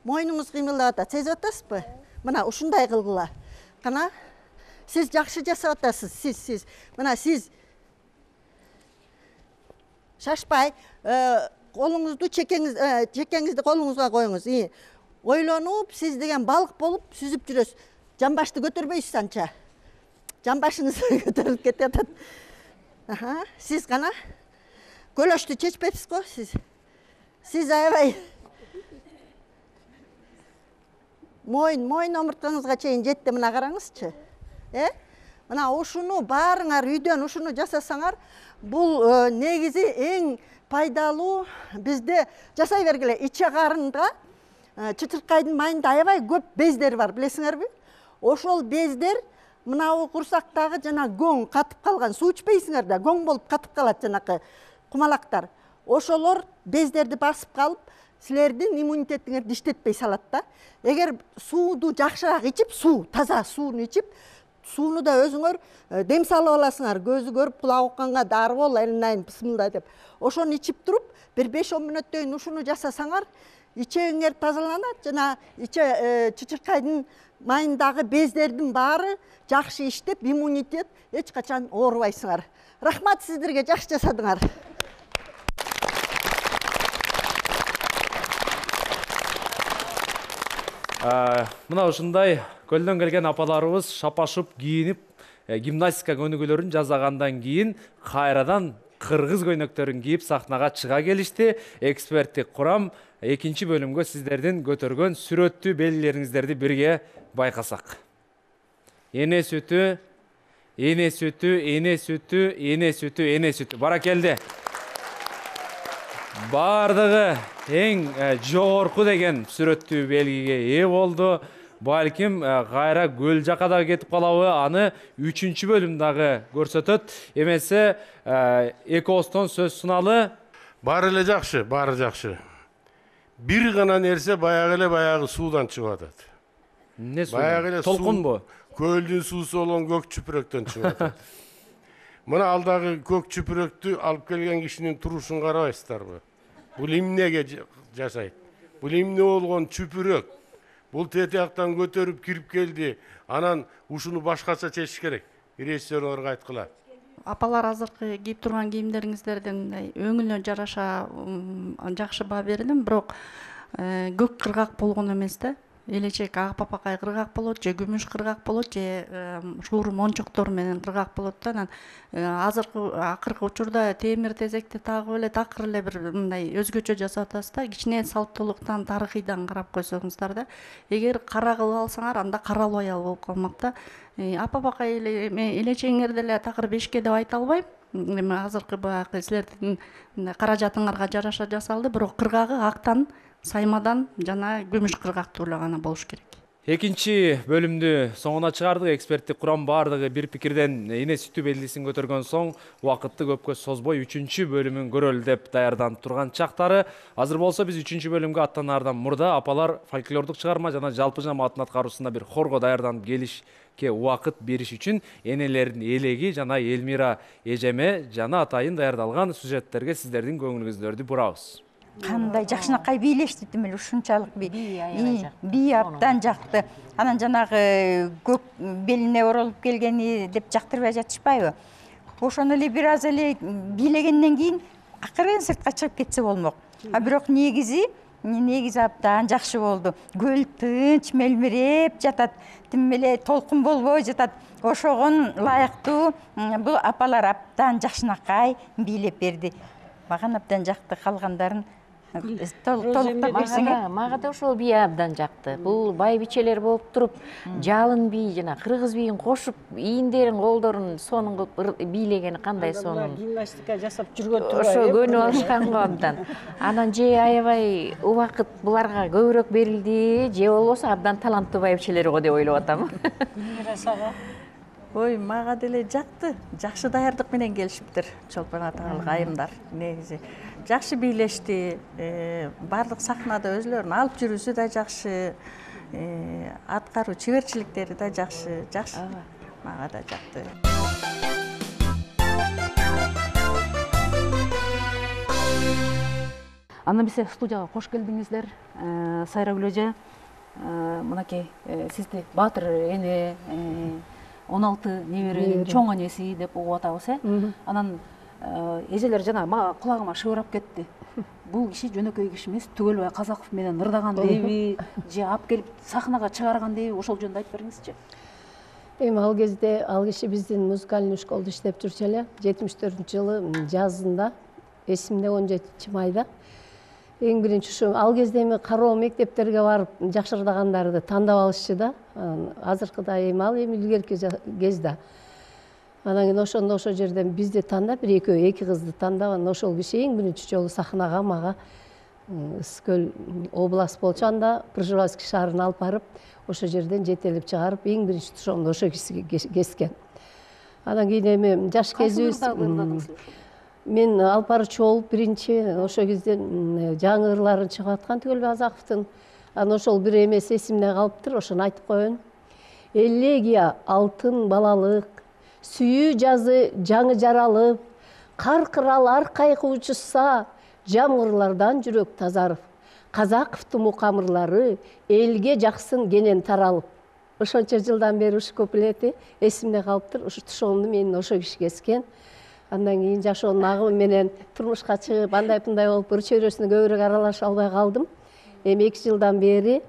Мойнуңуз кыймылдап атат. Сезип атасызбы? Мына ушундай кылгыла. Кана, сиз жакшы жасап атасыз. Сиз. Мына сиз шашпай, колуңузду чекеңизди колуңузга коюңуз. Ойлонуп, сиз деген балык болуп сүзүп жүрөсүз. Жамбашты көтөрбөйсүз анча. Жамбашыңыз көтөрүлүп кетип атат. Сиз кана көлөштү чечпепсиз го, сиз аябай мойын омурткаңызга чейин жетти, мына караңызчы. Мына ушуну баарыңар үйдөн ушуну жасасаңар, бул негизи эң пайдалуу. Бизде жасай бергиле, иче карында чычыркайдын майында аябай көп бездер бар, билесиңерби? Ошол бездер мынау курсактагы жана гоң катып калган, суу ичпейсиңер да, гоң болуп катып калат жанакы кумалактар. Ошолор бездерди басып калып, силердин иммунитетиңерди иштетпей салат да. Эгер сууду жакшыраак ичип, таза сууну ичип, сууну да өзүңөр дем салып аласыңар. Көзү көрүп, кулагы укканга дары бол, элинайын бисмилла деп. Ошону ичип туруп, бир 5-10 мүнөттөн ушуну жасасаңар, ичегиңер тазаланат, жана чычыркайдын майындагы бездердин баары жакшы иштеп, иммунитет, эч качан оорубайсыңар. Рахмат сиздерге, жакшы жасадыңар. Мына ушундай көлдөн келген апаларыбыз шапашып кийинип, гимнастика көнүгүүлөрүн жасагандан кийин кайрадан кыргыз көйнөктөрүн кийип сахнага чыга келишти. Эксперттик курам экинчи бөлүмгө сиздердин көтөргөн сүрөттүү белгилериңиздерди бирге байкасак. Эне сүтү, эне сүтү, эне сүтү, эне сүтү, эне сүтү. Баракелде. Бардыгы эң жогорку деген сүрөттүү белгиге ээ болду. Балким кайра көл жака да кетип калабы, аны 3-чү бөлүмдөгү көрсөтөт. Эмесе эки оостон сөз суналы. Баары эле жакшы, баары жакшы. Бир гана нерсе баягы суудан чыгып атат. Эмне суу? Толкунбу? Көлдүн суусу болгон көк чүпүрөктөн чыгып атат. Мына алдагы көк чүпүрөктү алып келген кишинин турушун карабайсыздарбы? Бул эмнеге жашайт? Бул эмне болгон чүпүрөк? Бул тетияктан көтөрүп кирип келди. Анан ушуну башкача чечиш керек. Режиссерлорго айткыла. Апалар азыркы кийип турган кийимдериңиздердин өңүнө жараша жакшы баа бердим, бирок көк кыргак болгон эмес да. Элечек ак папакай кыргак болот, же күмүш кыргак болот, же шууру мончоктор менен кыргак болот да. Анан азыркы акыркы учурда темир тезекти тагып эле такыр эле бир мындай өзгөчө жасап атасыз да. Кичине салттуулуктан, тарыхыйдан карап койсоңуздар да. Эгер кара кылып алсаңар, анда каралбай болуп калмак да. Апапакай элечеңерди эле такыр бешке деп айта албайм. Эми азыркы баягы силердин каражатыңарга жараша жасалды, бирок кыргагы актан, саймадан жана күмүш кыргактуу эле гана болуш керек. Экинчи бөлүмдү соңуна чыгардык. Эксперттик курам баардыгы бир пикирден эне сүтү белгисин көтөргөн соң убакытты көпкө созбой 3-чү бөлүмүн көрөлү деп даярданып турган чактары. Азыр болсо биз 3-чү бөлүмгө аттанаардан мурда апалар фольклордук чыгарма жана жалпы жамааттын аткаруусунда бир хорго даярданып келишке убакыт бериш үчүн энелердин элеги жана Элмира эжеме жана атайын даярдалган сюжеттерге сиздердин көңүлүңүздөрдү бурабыз. Кандай жакшынакай бийлешти демел ушунчалык бий абдан жакты. Анан жанагы көк белине оролуп келгени деп жактырбай жатышпайбы? Ошону эле бир аз эле бийлегенден кийин акырын сыртка чыгып кетсе болмок. А бирок негизи абдан жакшы болду. Көл тынч мелмиреп жатат, тим эле толкун болбой жатат. Ошогон ылайыктуу бул апалар абдан жакшынакай бийлеп берди. Мага абдан жакты, калгандарын толуктап берсең. Мага да ошол бий абдан жакты. Бул байбичелер болуп туруп, жалын бий жана кыргыз бийин кошуп, ийиндерин, колдорун сонун кылып бийлегени кандай сонун. Гимнастика жасап жүргөн турбайбы? Ошо көнүп алышкан го абдан. Анан же аябай убакыт буларга көбүрөөк берилди, же болбосо абдан таланттуу байбичелер го деп ойлоп атам. Гүлмира сага? Ой, мага деле жакты. Жакшы даярдык менен келишиптир Чолпон аталык айымдар. Негизи жакшы бийлешти. Бардык сахнада өзлөрүн алып жүрүүсү да жакшы. Аткаруу чеберчиликтери да жакшы. Жакшы. Мага да жакты. Андан бизе студияга кош келдиңиздер. Сайрагүл эже, мынакей сизди баатыр эне, 16 неберенин чоң энеси деп угуп атабыз, Анан эжелер жана мага кулагыма шыбырап кетти. Бул киши жөнөкөй киши эмес, Түгөлбай Казаков менен ырдаган дейби, же алып келип сахнага чыгарган дейби, ошол жөнүндө айтып бериңизчи. Эми ал кезде ал киши биздин музыкальный школда иштеп жүрчү эле. 74-жылы жазында, эсимде 17-майда. Эң биринчи ушу ал кезде эми кароо мектептерге барып жакшырдагандарды тандап алышчы да. Азыркыдай эми ал эми илгерки кезде. Анан кийин ошондо ошол жерден бизди тандап, эки кызды тандап, анан ошол киши эң биринчи жолу сахнага мага Ысыкөл область болчу, анда Пржевальский шаарына алып барып, ошол жерден жетелеп чыгарып, эң биринчи тушоомду ошо киши кескен. Анан кийин эми жаш кезибиз мен алып баруучу болуп биринчи ошол кезде жаңы ырларын чыгып аткан Түгөлбай Казаковдун. Анан ошол бир эмеси эсимде калыптыр, ошону айтып коеюн. Элегия алтын балалык, сүйүү жазы жаңы жаралып, каркыралар кайкы учушса, жамгырлардан жүрөк тазарып, Казаковдун мукамырлары элге жаксын кенен таралып. Ошончо жылдан бери ушу куплети эсимде калыптыр. Ушу тушоомду менин ошо киши кескен. Андан кийин жашоонун агымы менен турмушка чыгып, андай-мындай болуп, ыр чөйрөсүнө көбүрөөк аралаша албай калдым. Эми 2 жылдан бери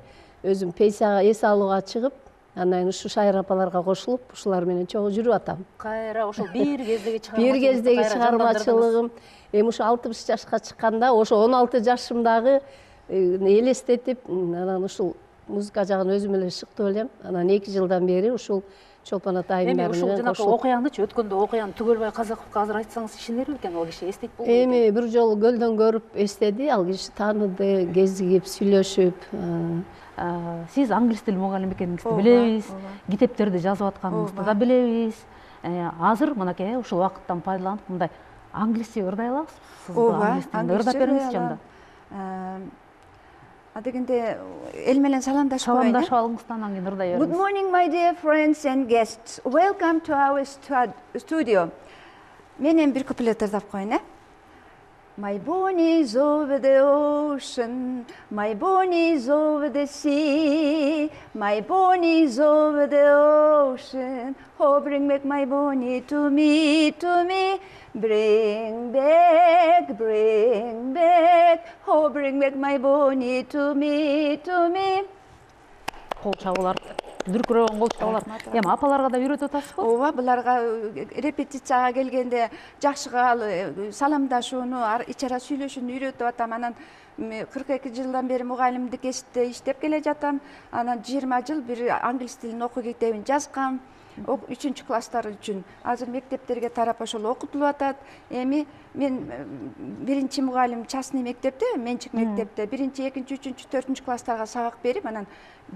өзүм пенсияга эс алууга чыгып, андан кийин ушу Шайыр апаларга кошулуп, ушулар менен чогуу жүрүп атам. Кайра ошол бир кездеги чыгармачылыгым, эми ушу 60 жашка чыкканда, ошо 16 жашымдагы элестетип, анан ушул музыка жагын өзүм эле шыктып элем. Анан 2 жылдан бери ушул Чолпон ата айымдары менен кошулуп. Эми ушул окуяңдычы өткөндө окуяны Түгөлбай Казаковго азыр айтсаңыз ишенер бекен, ал киши эстейт болду? Эми бир жолу көлдөн көрүп эстеди, ал киши тааныды, кезигип, сүйлөшүп. Сиз англис тил мугалими экениңизди билебиз, китептерди жазып атканыңызды да билебиз. Азыр мынакей ушул убакыттан пайдаланып мындай англисче ырдай аласыз? Англис тилинде ырдап бериңизчи анда. Адегенде эл менен саламдашып коеюн. Саламдашып алыңыз, анан кийин ырдай бериңиз. Good morning, my dear friends and guests. Welcome to our studio. Менен бир куплет ырдап коеюн, My bonnie's over the ocean, my bonnie's over the sea, my bonnie's over the ocean. Oh, bring back my bonnie to me, to me. Bring back, oh, bring back my bonnie to me, to me. Кол чабуулар, дүркүрөгөн кол чабуулар. Эми апаларга да үйрөтүп атасызбы? Ооба, буларга репетицияга келгенде жакшыга саламдашууну, ичара сүйлөшүүнү үйрөтүп атам. Анан 42 жылдан бери мугалимдик иштеп келе жатам. Анан 20 жыл бир англис тилин окуу китебин жазгам. 3 класстар үчүн азыр мектептерге тарап ошол окутулуп атат. Эми мен биринчи мугалим частный мектепте, менчик мектепте 1, 2, 3, 4 класстарга сабак берип, анан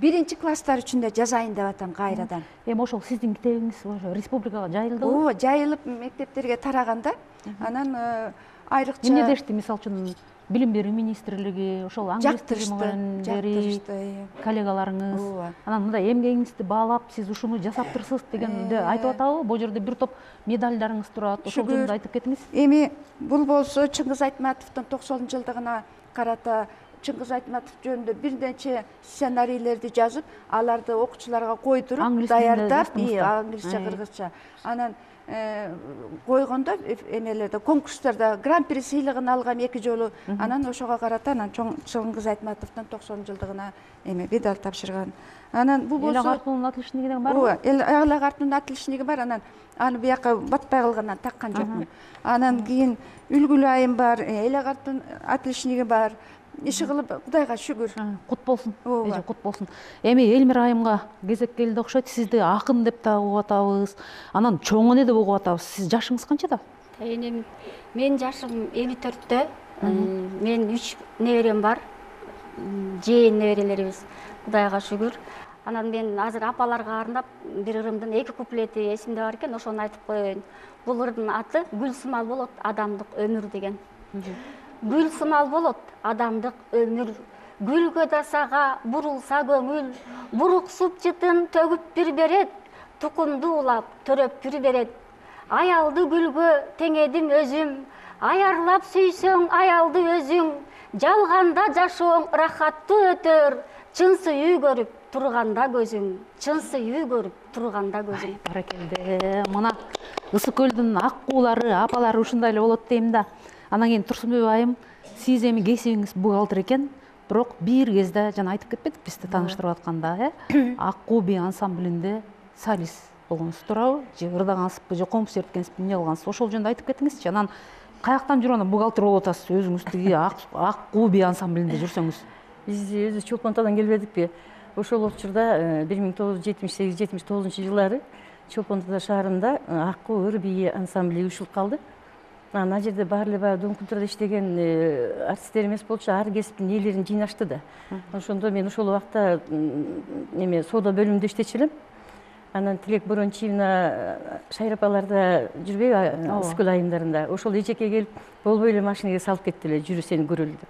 1 класстар үчүн да жазайын деп атам кайрадан. Эми ошол сиздин китебиңиз республикага жайылдыбы? Ооба, жайылып мектептерге тараганда, анан айрыкча эмне дешти, мисалы үчүн Билим берүү министрлиги, ошол англис тили мугалимдери, коллегаларыңыз, анан мындай эмгегиңизди баалап, сиз ушуну жасаптырсыз дегенди айтып атабы? Бул жерде бир топ медальдарыңыз турат. Ошол жөнүндө айтып кетиңиз. Эми бул болсо Чыңгыз Айтматовдун 90-жылдыгына карата Чыңгыз Айтматов жөнүндө бир нече сценарийлерди жазып, аларды окуучуларга койдуруп, даярдап, англисче, кыргызча. Анан койгондо эмелерде, конкурстарда гран-при сыйлыгын алгам 2 жолу. Анан ошого карата анан Чыңгыз Айтматовдун 90-жылдыгына эме медаль тапшырган. Анан бул болсо Эл агартуунун отличниги барбы? Ооба, эл агартуунун отличниги бар. Анан аны бияка батпай калгандан таккан жокмун. Анан кийин үлгүлүү айым бар, эл агартуунун отличниги бар. Иши кылып, Кудайга шүгүр. Кут болсун. Эже кут болсун. Эми Элмир айымга кезек келди окшойт. Сизди акын деп да угуп атабыз. Анан чоң эне деп угуп атабыз. Сиз жашыңыз канчада? Мен жашым 54-тө. Мен 3 неберем бар. Жээн неберелерибиз. Кудайга шүгүр. Анан мен азыр апаларга арнап бир ырымдын 2 куплети эсимде бар экен, ошону айтып коеюн. Бул ырдын аты Гүлсымал болот, адамдык өмүр деген. Гүл сымал болот, адамдык өмүр. Гүлгө да сага бурулса көңүл, бурук суп жытын төгүп бир берет, тукумду улап төрөп бир берет. Аялды гүлгө теңедим өзүм, аярлап сүйсөң аялды өзүң, жалганда жашооң рахаттуу өтөр, чын сүйүү көрүп турганда көзүң, чын сүйүү көрүп турганда көзүң. Баракелде. Мына Ысык көлдүн ак куулары, апалары ушундай эле болот дейм да. Анан кийин Турсунбек айым, сиз эми кесибиңиз бухгалтер экен, бирок бир кезде жана айтып кетпедик бизди тааныштырып атканда, Ак куу би ансамблинде солист болгонсуз туурабы? Же ырдагансызбы, же комуз черткенсизби, эмне кылгансыз? Ошол жөнүндө айтып кетиңизчи. Анан каяктан жүрүп анан бухгалтер болуп атасыз, өзүңүз тиги Ак куу би ансамблинде жүрсөңүз? Биз өзү Чолпон Атадан келбедикпи? Ошол учурда 1978-79 жылдары Чолпон Ата шаарында Ак куу ыр би ансамбли уюшулуп калды. Ана жерде баары эле баягы Домкультурада иштеген артисттер эмес болчу, ар кесиптин ээлерин жыйнашты да. Ошондо мен ошол убакта эме соода бөлүмүндө иштечү элем. Анан Тилек Борончиевна Шайрапаларда жүрбөйбү, Ысыккөл айымдарында. Ошол эжекке келип, болбой эле машинеге салып кетти эле, жүрү сени көрөлү деп.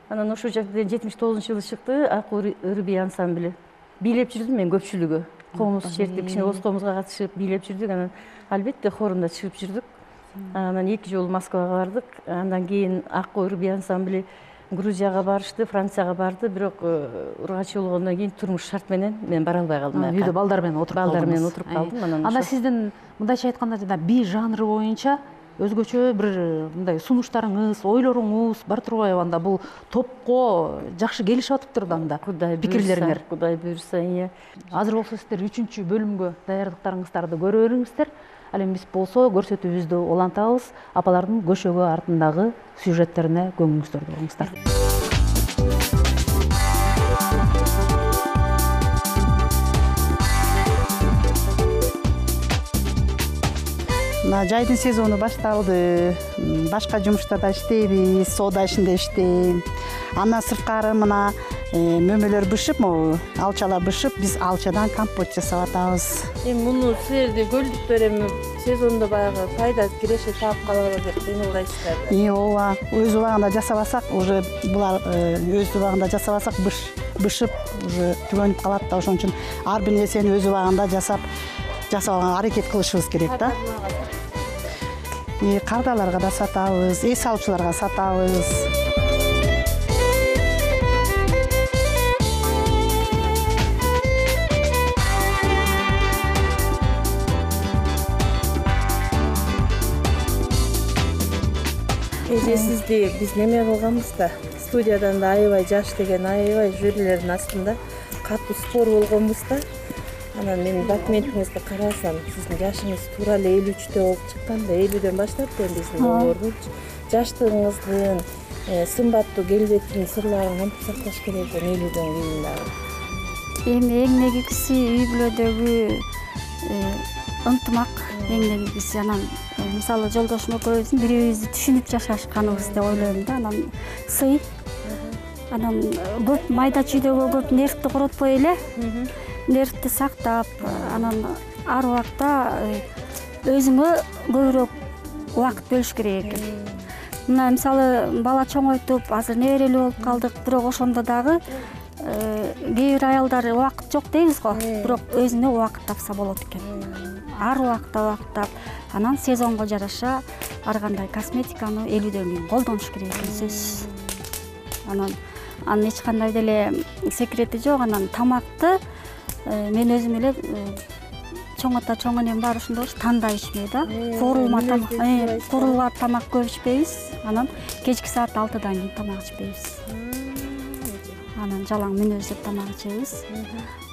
Анан ошол жерден 79-жылы чыкты Ак куу ыр би ансамбли. Бийлеп жүрдүм мен көпчүлүгү. Комуз чертип, кичине оз комузга катышып бийлеп жүрдүк. Анан албетте хорунда чыгып жүрдүк. Анан 2 жолу Москвага бардык. Андан кийин Ак куу ыр би ансамбли Грузияга барышты, Францияга барды, бирок ургачы болгондон кийин турмуш шарт менен мен бара албай калдым. Үйдө балдар менен отуруп калдым. Анда сиздин мындайча айтканда жана би жанры боюнча өзгөчө бир мындай сунуштарыңыз, ойлоруңуз бар турбайбы? Анда бул топко жакшы келишип атыптыр да анда пикирлериңер. Кудай буйрса, ыя. Азыр болсо сиздер 3-чү бөлүмгө даярдыктарыңыздарды көрө бериңиздер. Ал эми биз болсо көрсөтүүбүздү улантабыз. Апалардын көшөгө артындагы сюжеттерине көңүлүңүздөрдү буруңуздар. Жайдын сезону башталды. Башка жумуштарда иштейбиз, соода ишинде иштейм. Андан сырткары мына мөмөлөр бышып, алчалар бышып, биз алчадан компот жасап атабыз. Эми муну силерди көлдүктөр эми сезондо баягы пайда киреше таап калабы деп кыйналбайсыздар да? Ооба, өз убагында жасабасак, уже булар өз убагында жасабасак бышып, уже түгөнүп калат да. Ошон үчүн ар бир нерсени өз убагында жасаганга аракет кылышыбыз керек да. Кардаларга да сатабыз, эс алуучуларга сатабыз. Эже сизди биз неме кылганбыз да, студиядан да аябай жаш деген аябай жюрилердин астында катуу спор болгонбуз да. Анан мен документиңизди карасам, сиздин жашыңыз туура эле 53-тө болуп чыккан да, 50дөн баштап биздин долбоорду. Жаштыгыңыздын, сымбаттуу келбеттин сырларын кантип сакташ керек экен 50дөн кийин дагы? Эми эң негизгиси үй бүлөдөгү ынтымак эң негизгиси. Анан мисалы жолдошум экөөбүздүн бири бирибизди түшүнүп жашашканыбыз деп ойлойм да. Анан сый, анан көп майда чүйдөгө көп нервти коротпой эле, нервти сактап, анан ар убакта өзүңө көбүрөөк убакыт бөлүш керек экен. Мына мисалы бала чоңойтуп, азыр неберелүү болуп калдык, бирок ошондо дагы кээ бир аялдар убакыт жок дейбиз го, бирок өзүнө убакыт тапса болот экен. Ар убакта убактап, анан сезонго жараша ар кандай косметиканы 50-дөн кийин колдонуш керек экен сөзсүз. Анын эч кандай деле секрети жок. Анан тамакты мен өзүм эле чоң ата чоң энем баары ошондой тандай ичмей да. Курулма тамак көп ичпейбиз. Анан кечки саат 6-дан кийин тамак ичпейбиз. Анан жалаң мүнөздөп тамак ичебиз.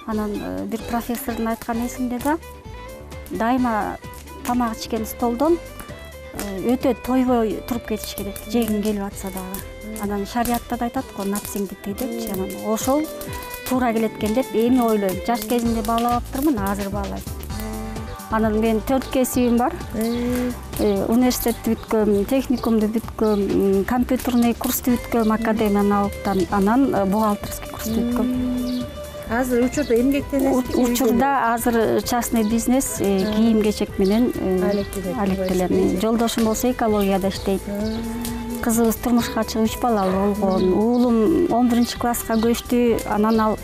Анан бир профессордун айтканы эсимде да. Дайыма тамак ичкен столдон өтө тойбой туруп кетиш керек, жегиң келип атса дагы. Анан шариятта да айтат го, напсиңди тый депчи. Анан ошол туура келет экен деп эми ойлойм. Жаш кезимде баалабаптырмын, азыр баалайм. Анан мен 4 кесибим бар. Университетти бүткөм, техникумду бүткөм, компьютерный курсту бүткөм академия науктан, анан бухгалтерский курсту бүткөм. Азыр учурда эмгектенесиз? Учурда азыр частный бизнес, кийим-кечек менен алектелем. Жолдошум болсо экологияда иштейт. Кызыбыз турмушка чыгып 3 балалуу болгон. Уулум 11-класска көчтү. Анан ал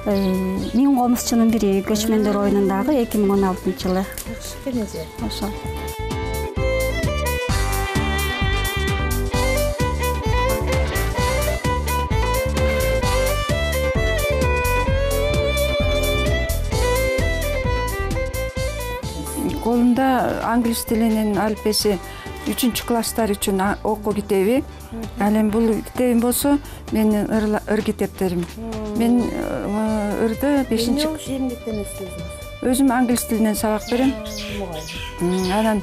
Миң комузчунун бири көчмөндөр оюнундагы 2016-жылы. Жакшы кележе. Ошол. Колумда англис тилинин алфбеси 3-класстар үчүн окуу китеби. Ал эми бул китебим болсо менин ыр китептерим. Мен ырды 5-чи өзүм англис тилинен сабак берем. Анан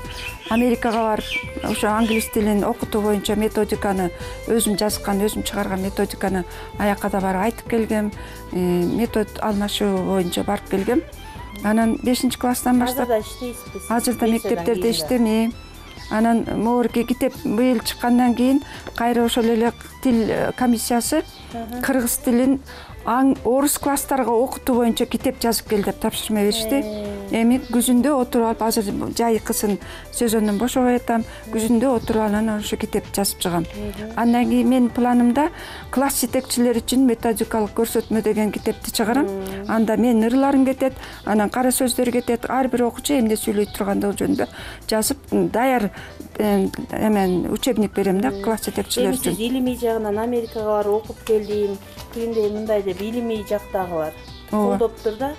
Америкага барып, ошо англис тилин окутуу боюнча методиканы өзүм жазган, өзүм чыгарган методиканы аякка да барып айтып келгем. Метод алмашуу боюнча барып келгем. Анан 5-класстан баштап азырда мектептерде иштемейм. Анан могорки китеп быйыл чыккандан кийин кайра ошол эле тил комиссиясы кыргыз тилин орус класстарга окутуу боюнча китеп жазып кел деп тапшырма беришти. Эми күзүндө отуруп алып, азыр жайкысын сезондон бошобой атам, күзүндө отуруп алып анан ошо китеп жазып чыгам. Андан кийин менин планымда класс жетекчилери үчүн методикалык көрсөтмө деген китепти чыгарам. Анда менин ырларым кетет, анан кара сөздөр кетет. Ар бир окуучу эмне сүйлөй тургандыгы жөнүндө жазып, даяр учебник берем да класс жетекчилери үчүн. Сиз илимий жагынан Америкага барып окуп келдим. Тигиндей мындай деп илимий жактагылар колдоптур да.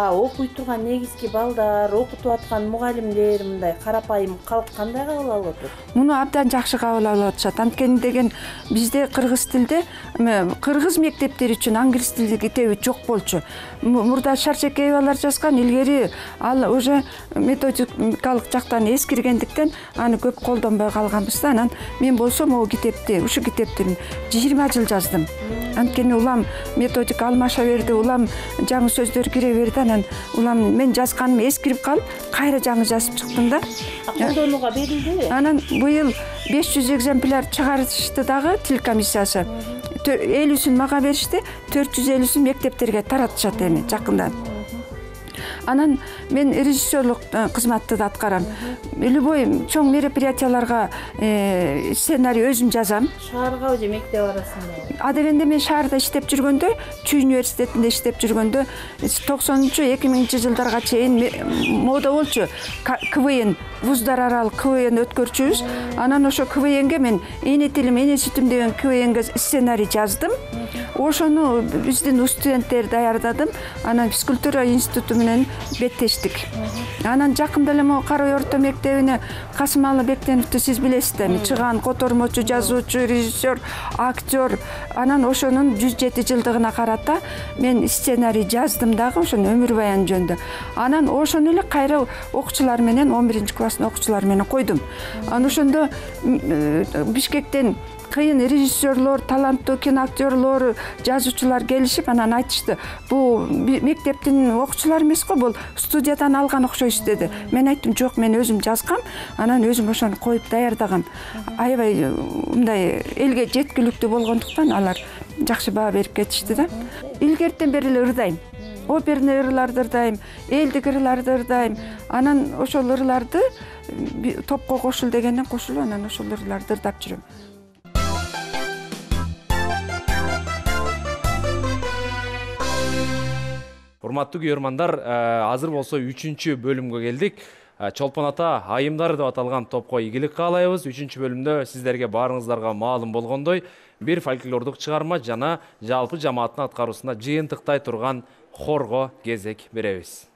Окуй турган негизги балдар, окутуп аткан мугалимдер мындай карапайым калк кандай кабыл алып атат? Муну абдан жакшы кабыл алып атышат. Анткени деген бизде кыргыз тилде кыргыз мектептери үчүн англис тили китеби жок болчу. Мурда Шарчекеевалар жазган, илгери ал уже методикалык жактан эскиргендиктен аны көп колдонбой калганбыз да. Анан мен болсо могу китепти, ушу китепти 20 жыл жаздым. Анткени улам методика алмаша берди, улам жаңы сөздөр кире берди. Анан улам мен жазганым эскирип калып, кайра жаңы жазып чыктым да. Колдонууга берилдиби? Анан быйыл 500 экземпляр чыгарышты дагы тил комиссиясы. 50-син мага беришти, 450-син мектептерге таратышат эми жакында. Анан мен режиссерлук кызматты да аткарам. Любой чоң мероприятияларга сценарий өзүм жазам. Шаарга же мектеп арасында? Адегенде мен шаарда иштеп жүргөндө, Чүй университетинде иштеп жүргөндө 90-2000 жылдарга чейин мода болчу. КВН, вуздар аралык КВН өткөрчүбүз. Анан ошо КВНге мен эне тилим, эне сүтүм деген КВНге сценарий жаздым. Ошону биздин студенттер даярдадым. Анан физкультура институту менен беттештик. Анан жакында эле могу Кара ой орто мектебине Касымалы Бектеновду сиз билесиздер, чыган котормочу, жазуучу, режиссер, актер. Анан ошонун 107 жылдыгына карата мен сценарий жаздым дагы ошонун өмүр баяны жөнүндө. Анан ошону эле кайра окуучулар менен 11-класстын окуучулары менен койдум. Анан ошондо Бишкектен кыйын режиссерлор, таланттуу киноактерлор, жазуучулар келишип анан айтышты. Бул мектептин окуучулары эмес го, бул студиядан алган окшойт деди. Мен айттым, жок, мен өзүм жазгам, анан өзүм ошону коюп даярдагам. Аябай мындай элге жеткиликтүү болгондуктан алар жакшы баа берип кетишти да. Илгертен бери эле ырдайм. Оперный ырларды ырдайм, элдик ырларды ырдайм. Анан ошол ырларды топко кошул дегенден кошулуп, анан ошол ырларды ырдап жүрөм. Урматтуу көрөрмандар, азыр болсо 3-чү бөлүмгө келдик. Чолпон ата айымдары деп аталган топко ийгилик каалайбыз. 3-чү бөлүмдө сиздерге баарыңыздарга маалым болгондой, бир фольклордук чыгарма жана жалпы жамааттын аткаруусуна жыйынтыктай турган хорго кезек беребиз.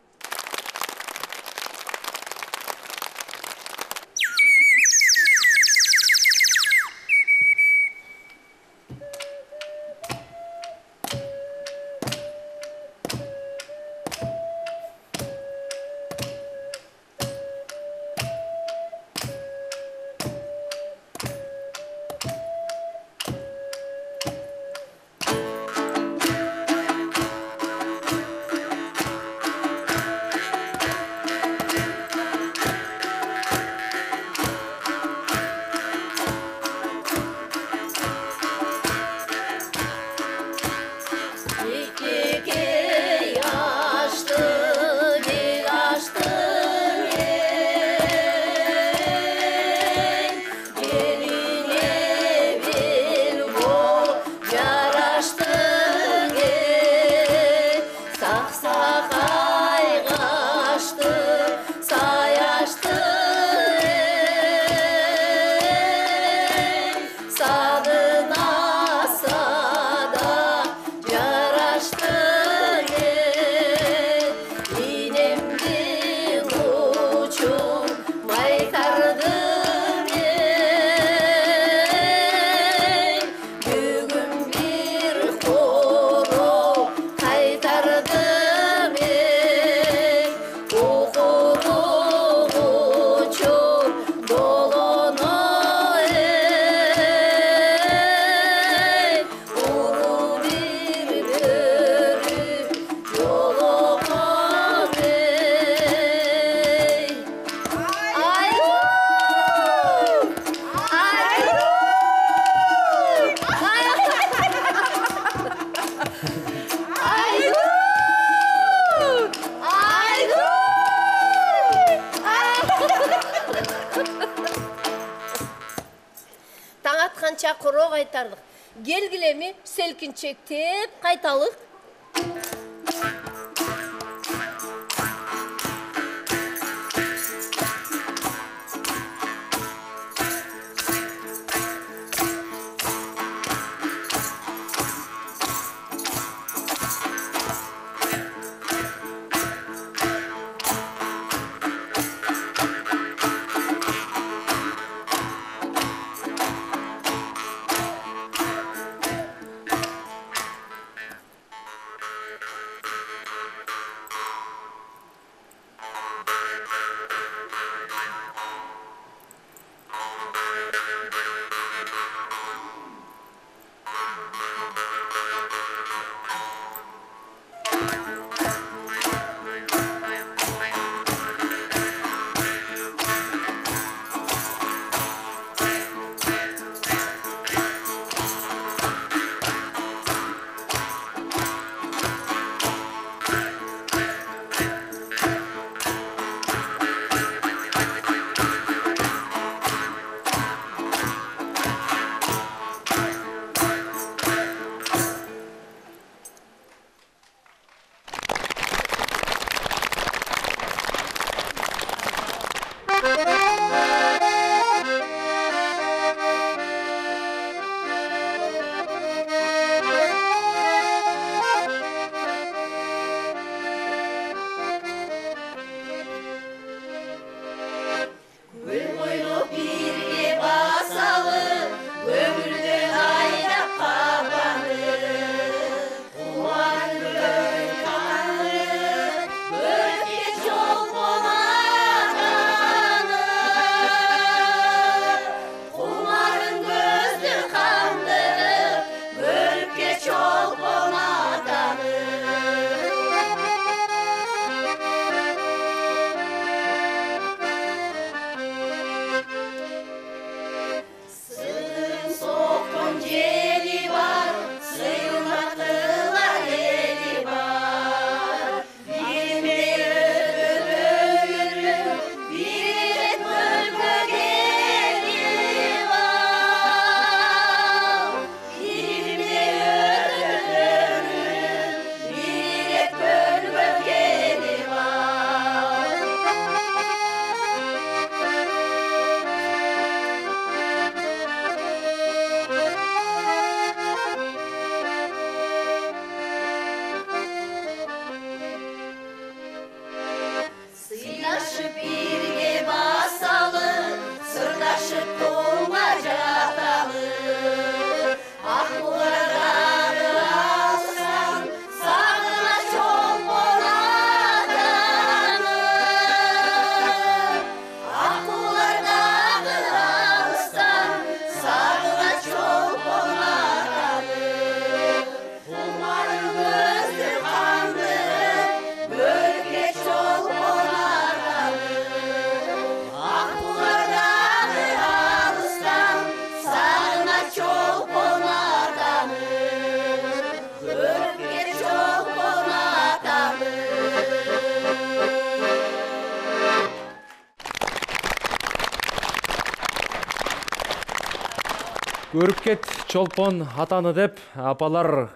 Çakırı kaytardık. Gelgilemi selkin çektip kaytalık. Көрүп кет чолпон атаны деп апалар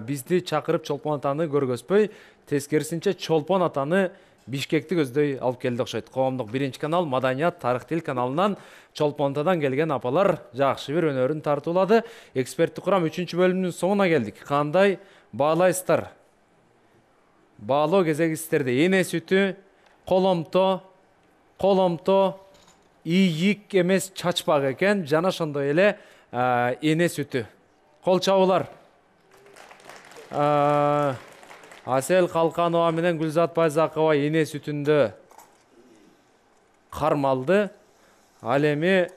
бизди чакырып чолпон атаны көргөзбөй, тескерисинче чолпон атаны Бишкекти көздөй алып келди окшойт. Коомдук 1 канал Маданият тарых тил каналынан чолпон атадан келген апалар жакшы бир өнөрүн тартуулады. Эксперттик курам 3-бөлүмдүн соңуна келдик. Кандай баалайсыздар? Баалоо кезеги сиздерде. Эне сүтү, коломто, ийик эмес чачпак экен, жана ошондой эле эне сүтү. Кол чабуулар. Асел Калканова менен Гүлзат Байзакова эне сүтүндө кармалды. Ал эми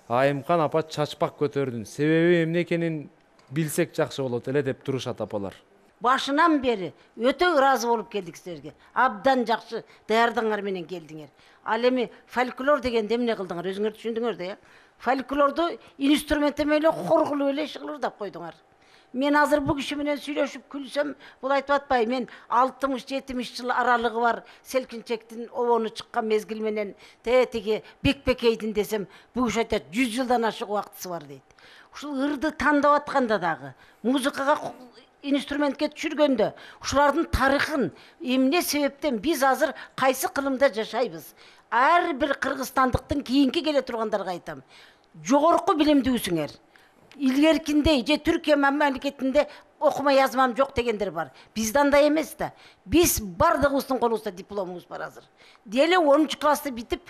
Айымкан апа чачпак көтөрдүн. Себеби эмне экенин билсек жакшы болот эле деп турушат апалар. Башынан бери өтө ыраазы болуп келдик силерге. Абдан жакшы даярдыңар менен келдиңер. Ал эми фольклор дегенде эмне кылдыңар? Өзүңөр түшүндүңөр да, фольклорду инструмент эмеле коргулуп эле шыгылдап койдуңар. Мен азыр бу киши менен сүйлөшүп күлсөм, бул айтып атпай, мен 60-70 жыл аралыгы бар селкинчектин обону чыккан мезгил менен тетиги бекбекейдин десем, бу киши айтат 100 жылдан ашык убактысы бар дейт. Ушул ырды тандап атканда дагы, музыкага инструментке түшүргөндө, ушулардын тарыхын, эмне себептен биз азыр кайсы кылымда жашайбыз? Ар бир кыргызстандыктын кийинки келе тургандарга айтам. Жогорку билимдүүсүңөр. Илгеркиндей же Түркия мамлекетинде окума язмам жок дегендер бар. Бизде андай эмес да. Биз бардыгыбыздын колубузда дипломубуз бар азыр. Деле 10-классты битип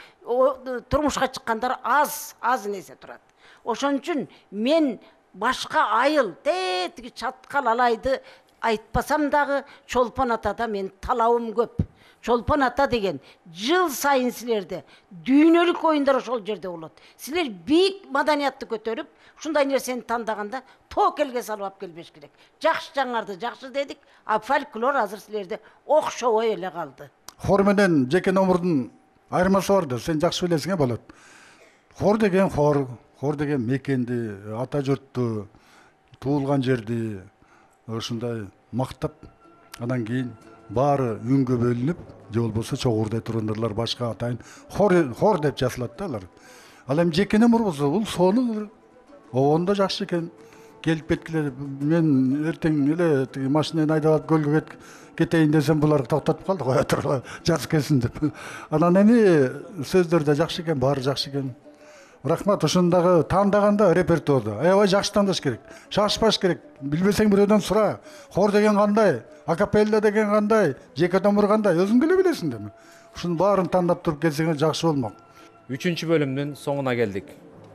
турмушка чыккандар аз нерсе турат. Ошон үчүн мен башка айыл, тетиги чаткал алайды айтпасам дагы чолпон атада мен талабым көп. Чолпон ата деген жыл сайын силерде дүйнөлүк оюндар ошол жерде болот. Силер бийик маданиятты көтөрүп, ушундай нерсени тандаганда токелге салып алып келбеш керек. Жакшы жаңарды жакшы дедик, а фольклор азыр силерде окшобой эле калды. Хор менен жеке номурдун айырмасы бар да, сен жакшы билесиң болот. Хор деген мекенди, ата журтту, туулган жерди ушундай мактап, андан кийин баары үнгө бөлүнүп, же болбосо чогурдай тургандарлар башка атайын хор деп жазылат да алар. Ал эми жеке номур болсо, бул сону обондо жакшы экен. Келип кеткиле, мен эртең эле машинаны айдап алып көлгө кетейин десем, булар токтотуп калды, кое тургула, жазып келсин деп. Анан эми сөздөр да жакшы экен, баары жакшы экен. Рахмат, ошондагы тандаганда репертуарда аябай жакшы тандаш керек. Шашпаш керек. Билбесең бирөөдөн сура. Хор деген кандай, акапелла деген кандай, жеке номур кандай, өзүң эле билесиң да. Ушунун баарын тандап туруп келсең жакшы болмок. 3-бөлүмдүн соңуна келдик.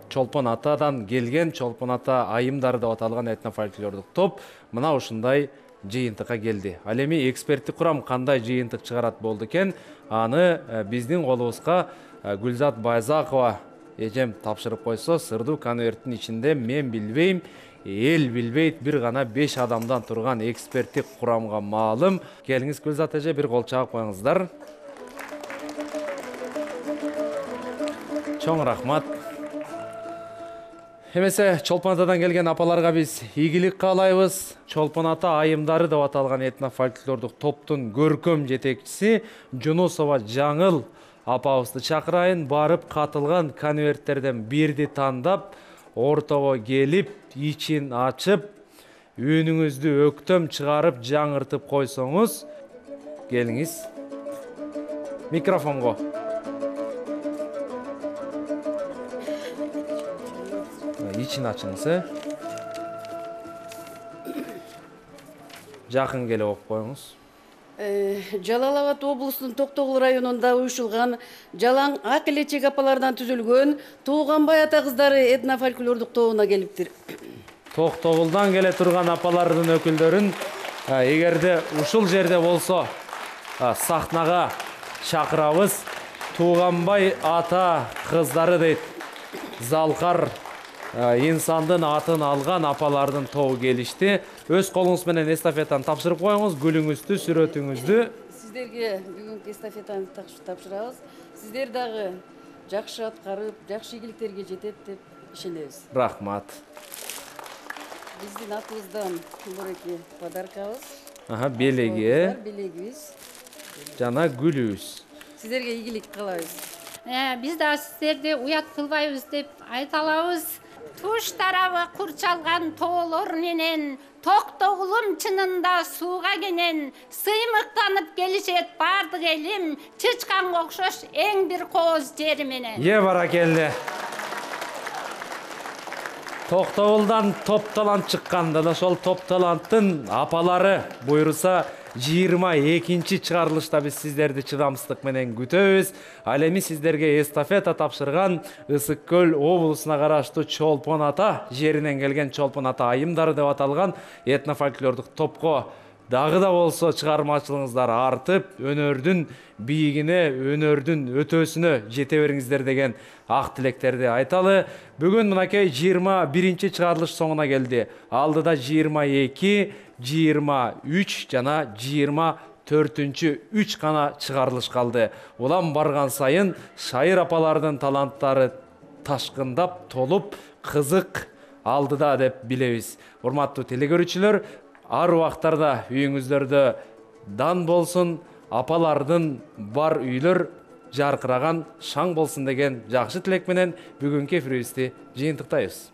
Чолпон атадан келген Чолпон ата айымдары деп аталган этнофольклордук топ мына ушундай жыйынтыкка келди. Ал эми эксперттик курам кандай жыйынтык чыгарат болду экен, аны биздин колубузга Гүлзат Байзакова эжем тапшырып койсо, сырдуу конверттин ичинде мен билбейм, эл билбейт, бир гана 5 адамдан турган эксперттик курамга маалым. Келиңиз Гүлзат эже, бир кол чаап коюңуздар. Чоң рахмат. Эмесе Чолпон атадан келген апаларга биз ийгилик каалайбыз. Чолпон ата айымдары деп аталган этнофольклордук топтун көркөм жетекчиси Жунусова Жаңыл апабызды чакырайын, барып катылган конверттерден бирди тандап, ортого келип, ичин ачып, үнүңүздү өктөм чыгарып, жаңыртып койсоңуз, келиңиз. Микрофонго. İçin açınızı. Жақын келе оқып қойыңыз. Жалал Абад облусунун Токтогул районунда уюшулган жалаң ак элечек апалардан түзүлгөн Тууганбай ата кыздары этнофольклордук тобуна келиптир. Токтогулдан келе турган апалардын өкүлдөрүн эгерде ушул жерде болсо сахнага чакырабыз. Тууганбай ата кыздары дейт. Залкар инсандын атын алган апалардын тобу келишти. Өз колуңуз менен эстафетаны тапшырып коюңуз, гүлүңүздү, сүрөтүңүздү. Сиздерге бүгүнкү эстафетаны тапшырабыз. Сиздер дагы жакшы аткарып, жакшы ийгиликтерге жетет деп ишенебиз. Рахмат. Биздин атыбыздан мурунку подаркабыз. Белеги. Белегибиз. Жана гүлүбүз. Сиздерге ийгилик каалайбыз. Биз да сиздерди уят кылбайбыз деп айта алабыз. туш тарабы курчалган тоолор менен токтогулум чынында сууга кенен сыймыктанып келишет бардык элим чычканга окшош эң бир кооз жери менен. Баракелде. Токтогулдан топ талант чыкканда да ошол топ таланттын апалары буйруса 22-чи чыгарылышта биз сиздерди чыдамсыздык менен күтөбүз. Ал эми сиздерге эстафета тапшырган Ысык Көл облусуна караштуу Чолпон ата жеринен келген Чолпон ата айымдары деп аталган этнофольклордук топко дагы да болсо чыгармачылыгыңыздар артып, өнөрдүн бийигине, өнөрдүн өтөөсүнө жете бериңиздер деген ак тилектерди айталы. Бүгүн мынакей 21-чи чыгарылыш соңуна келди. Алдыда 22, 23 жана 24-3 гана чыгарылыш калды. Улам барган сайын шайыр апалардын таланттары ташкындап, толуп, кызык алдыда деп билебиз. Урматтуу телекөрүүчүлөр, ар убактарда үйүңүздөрдө дан болсун, апалардын бар үйлөр жаркыраган шаң болсун деген жакшы тилек менен бүгүнкү эфирибизди жыйынтыктайбыз.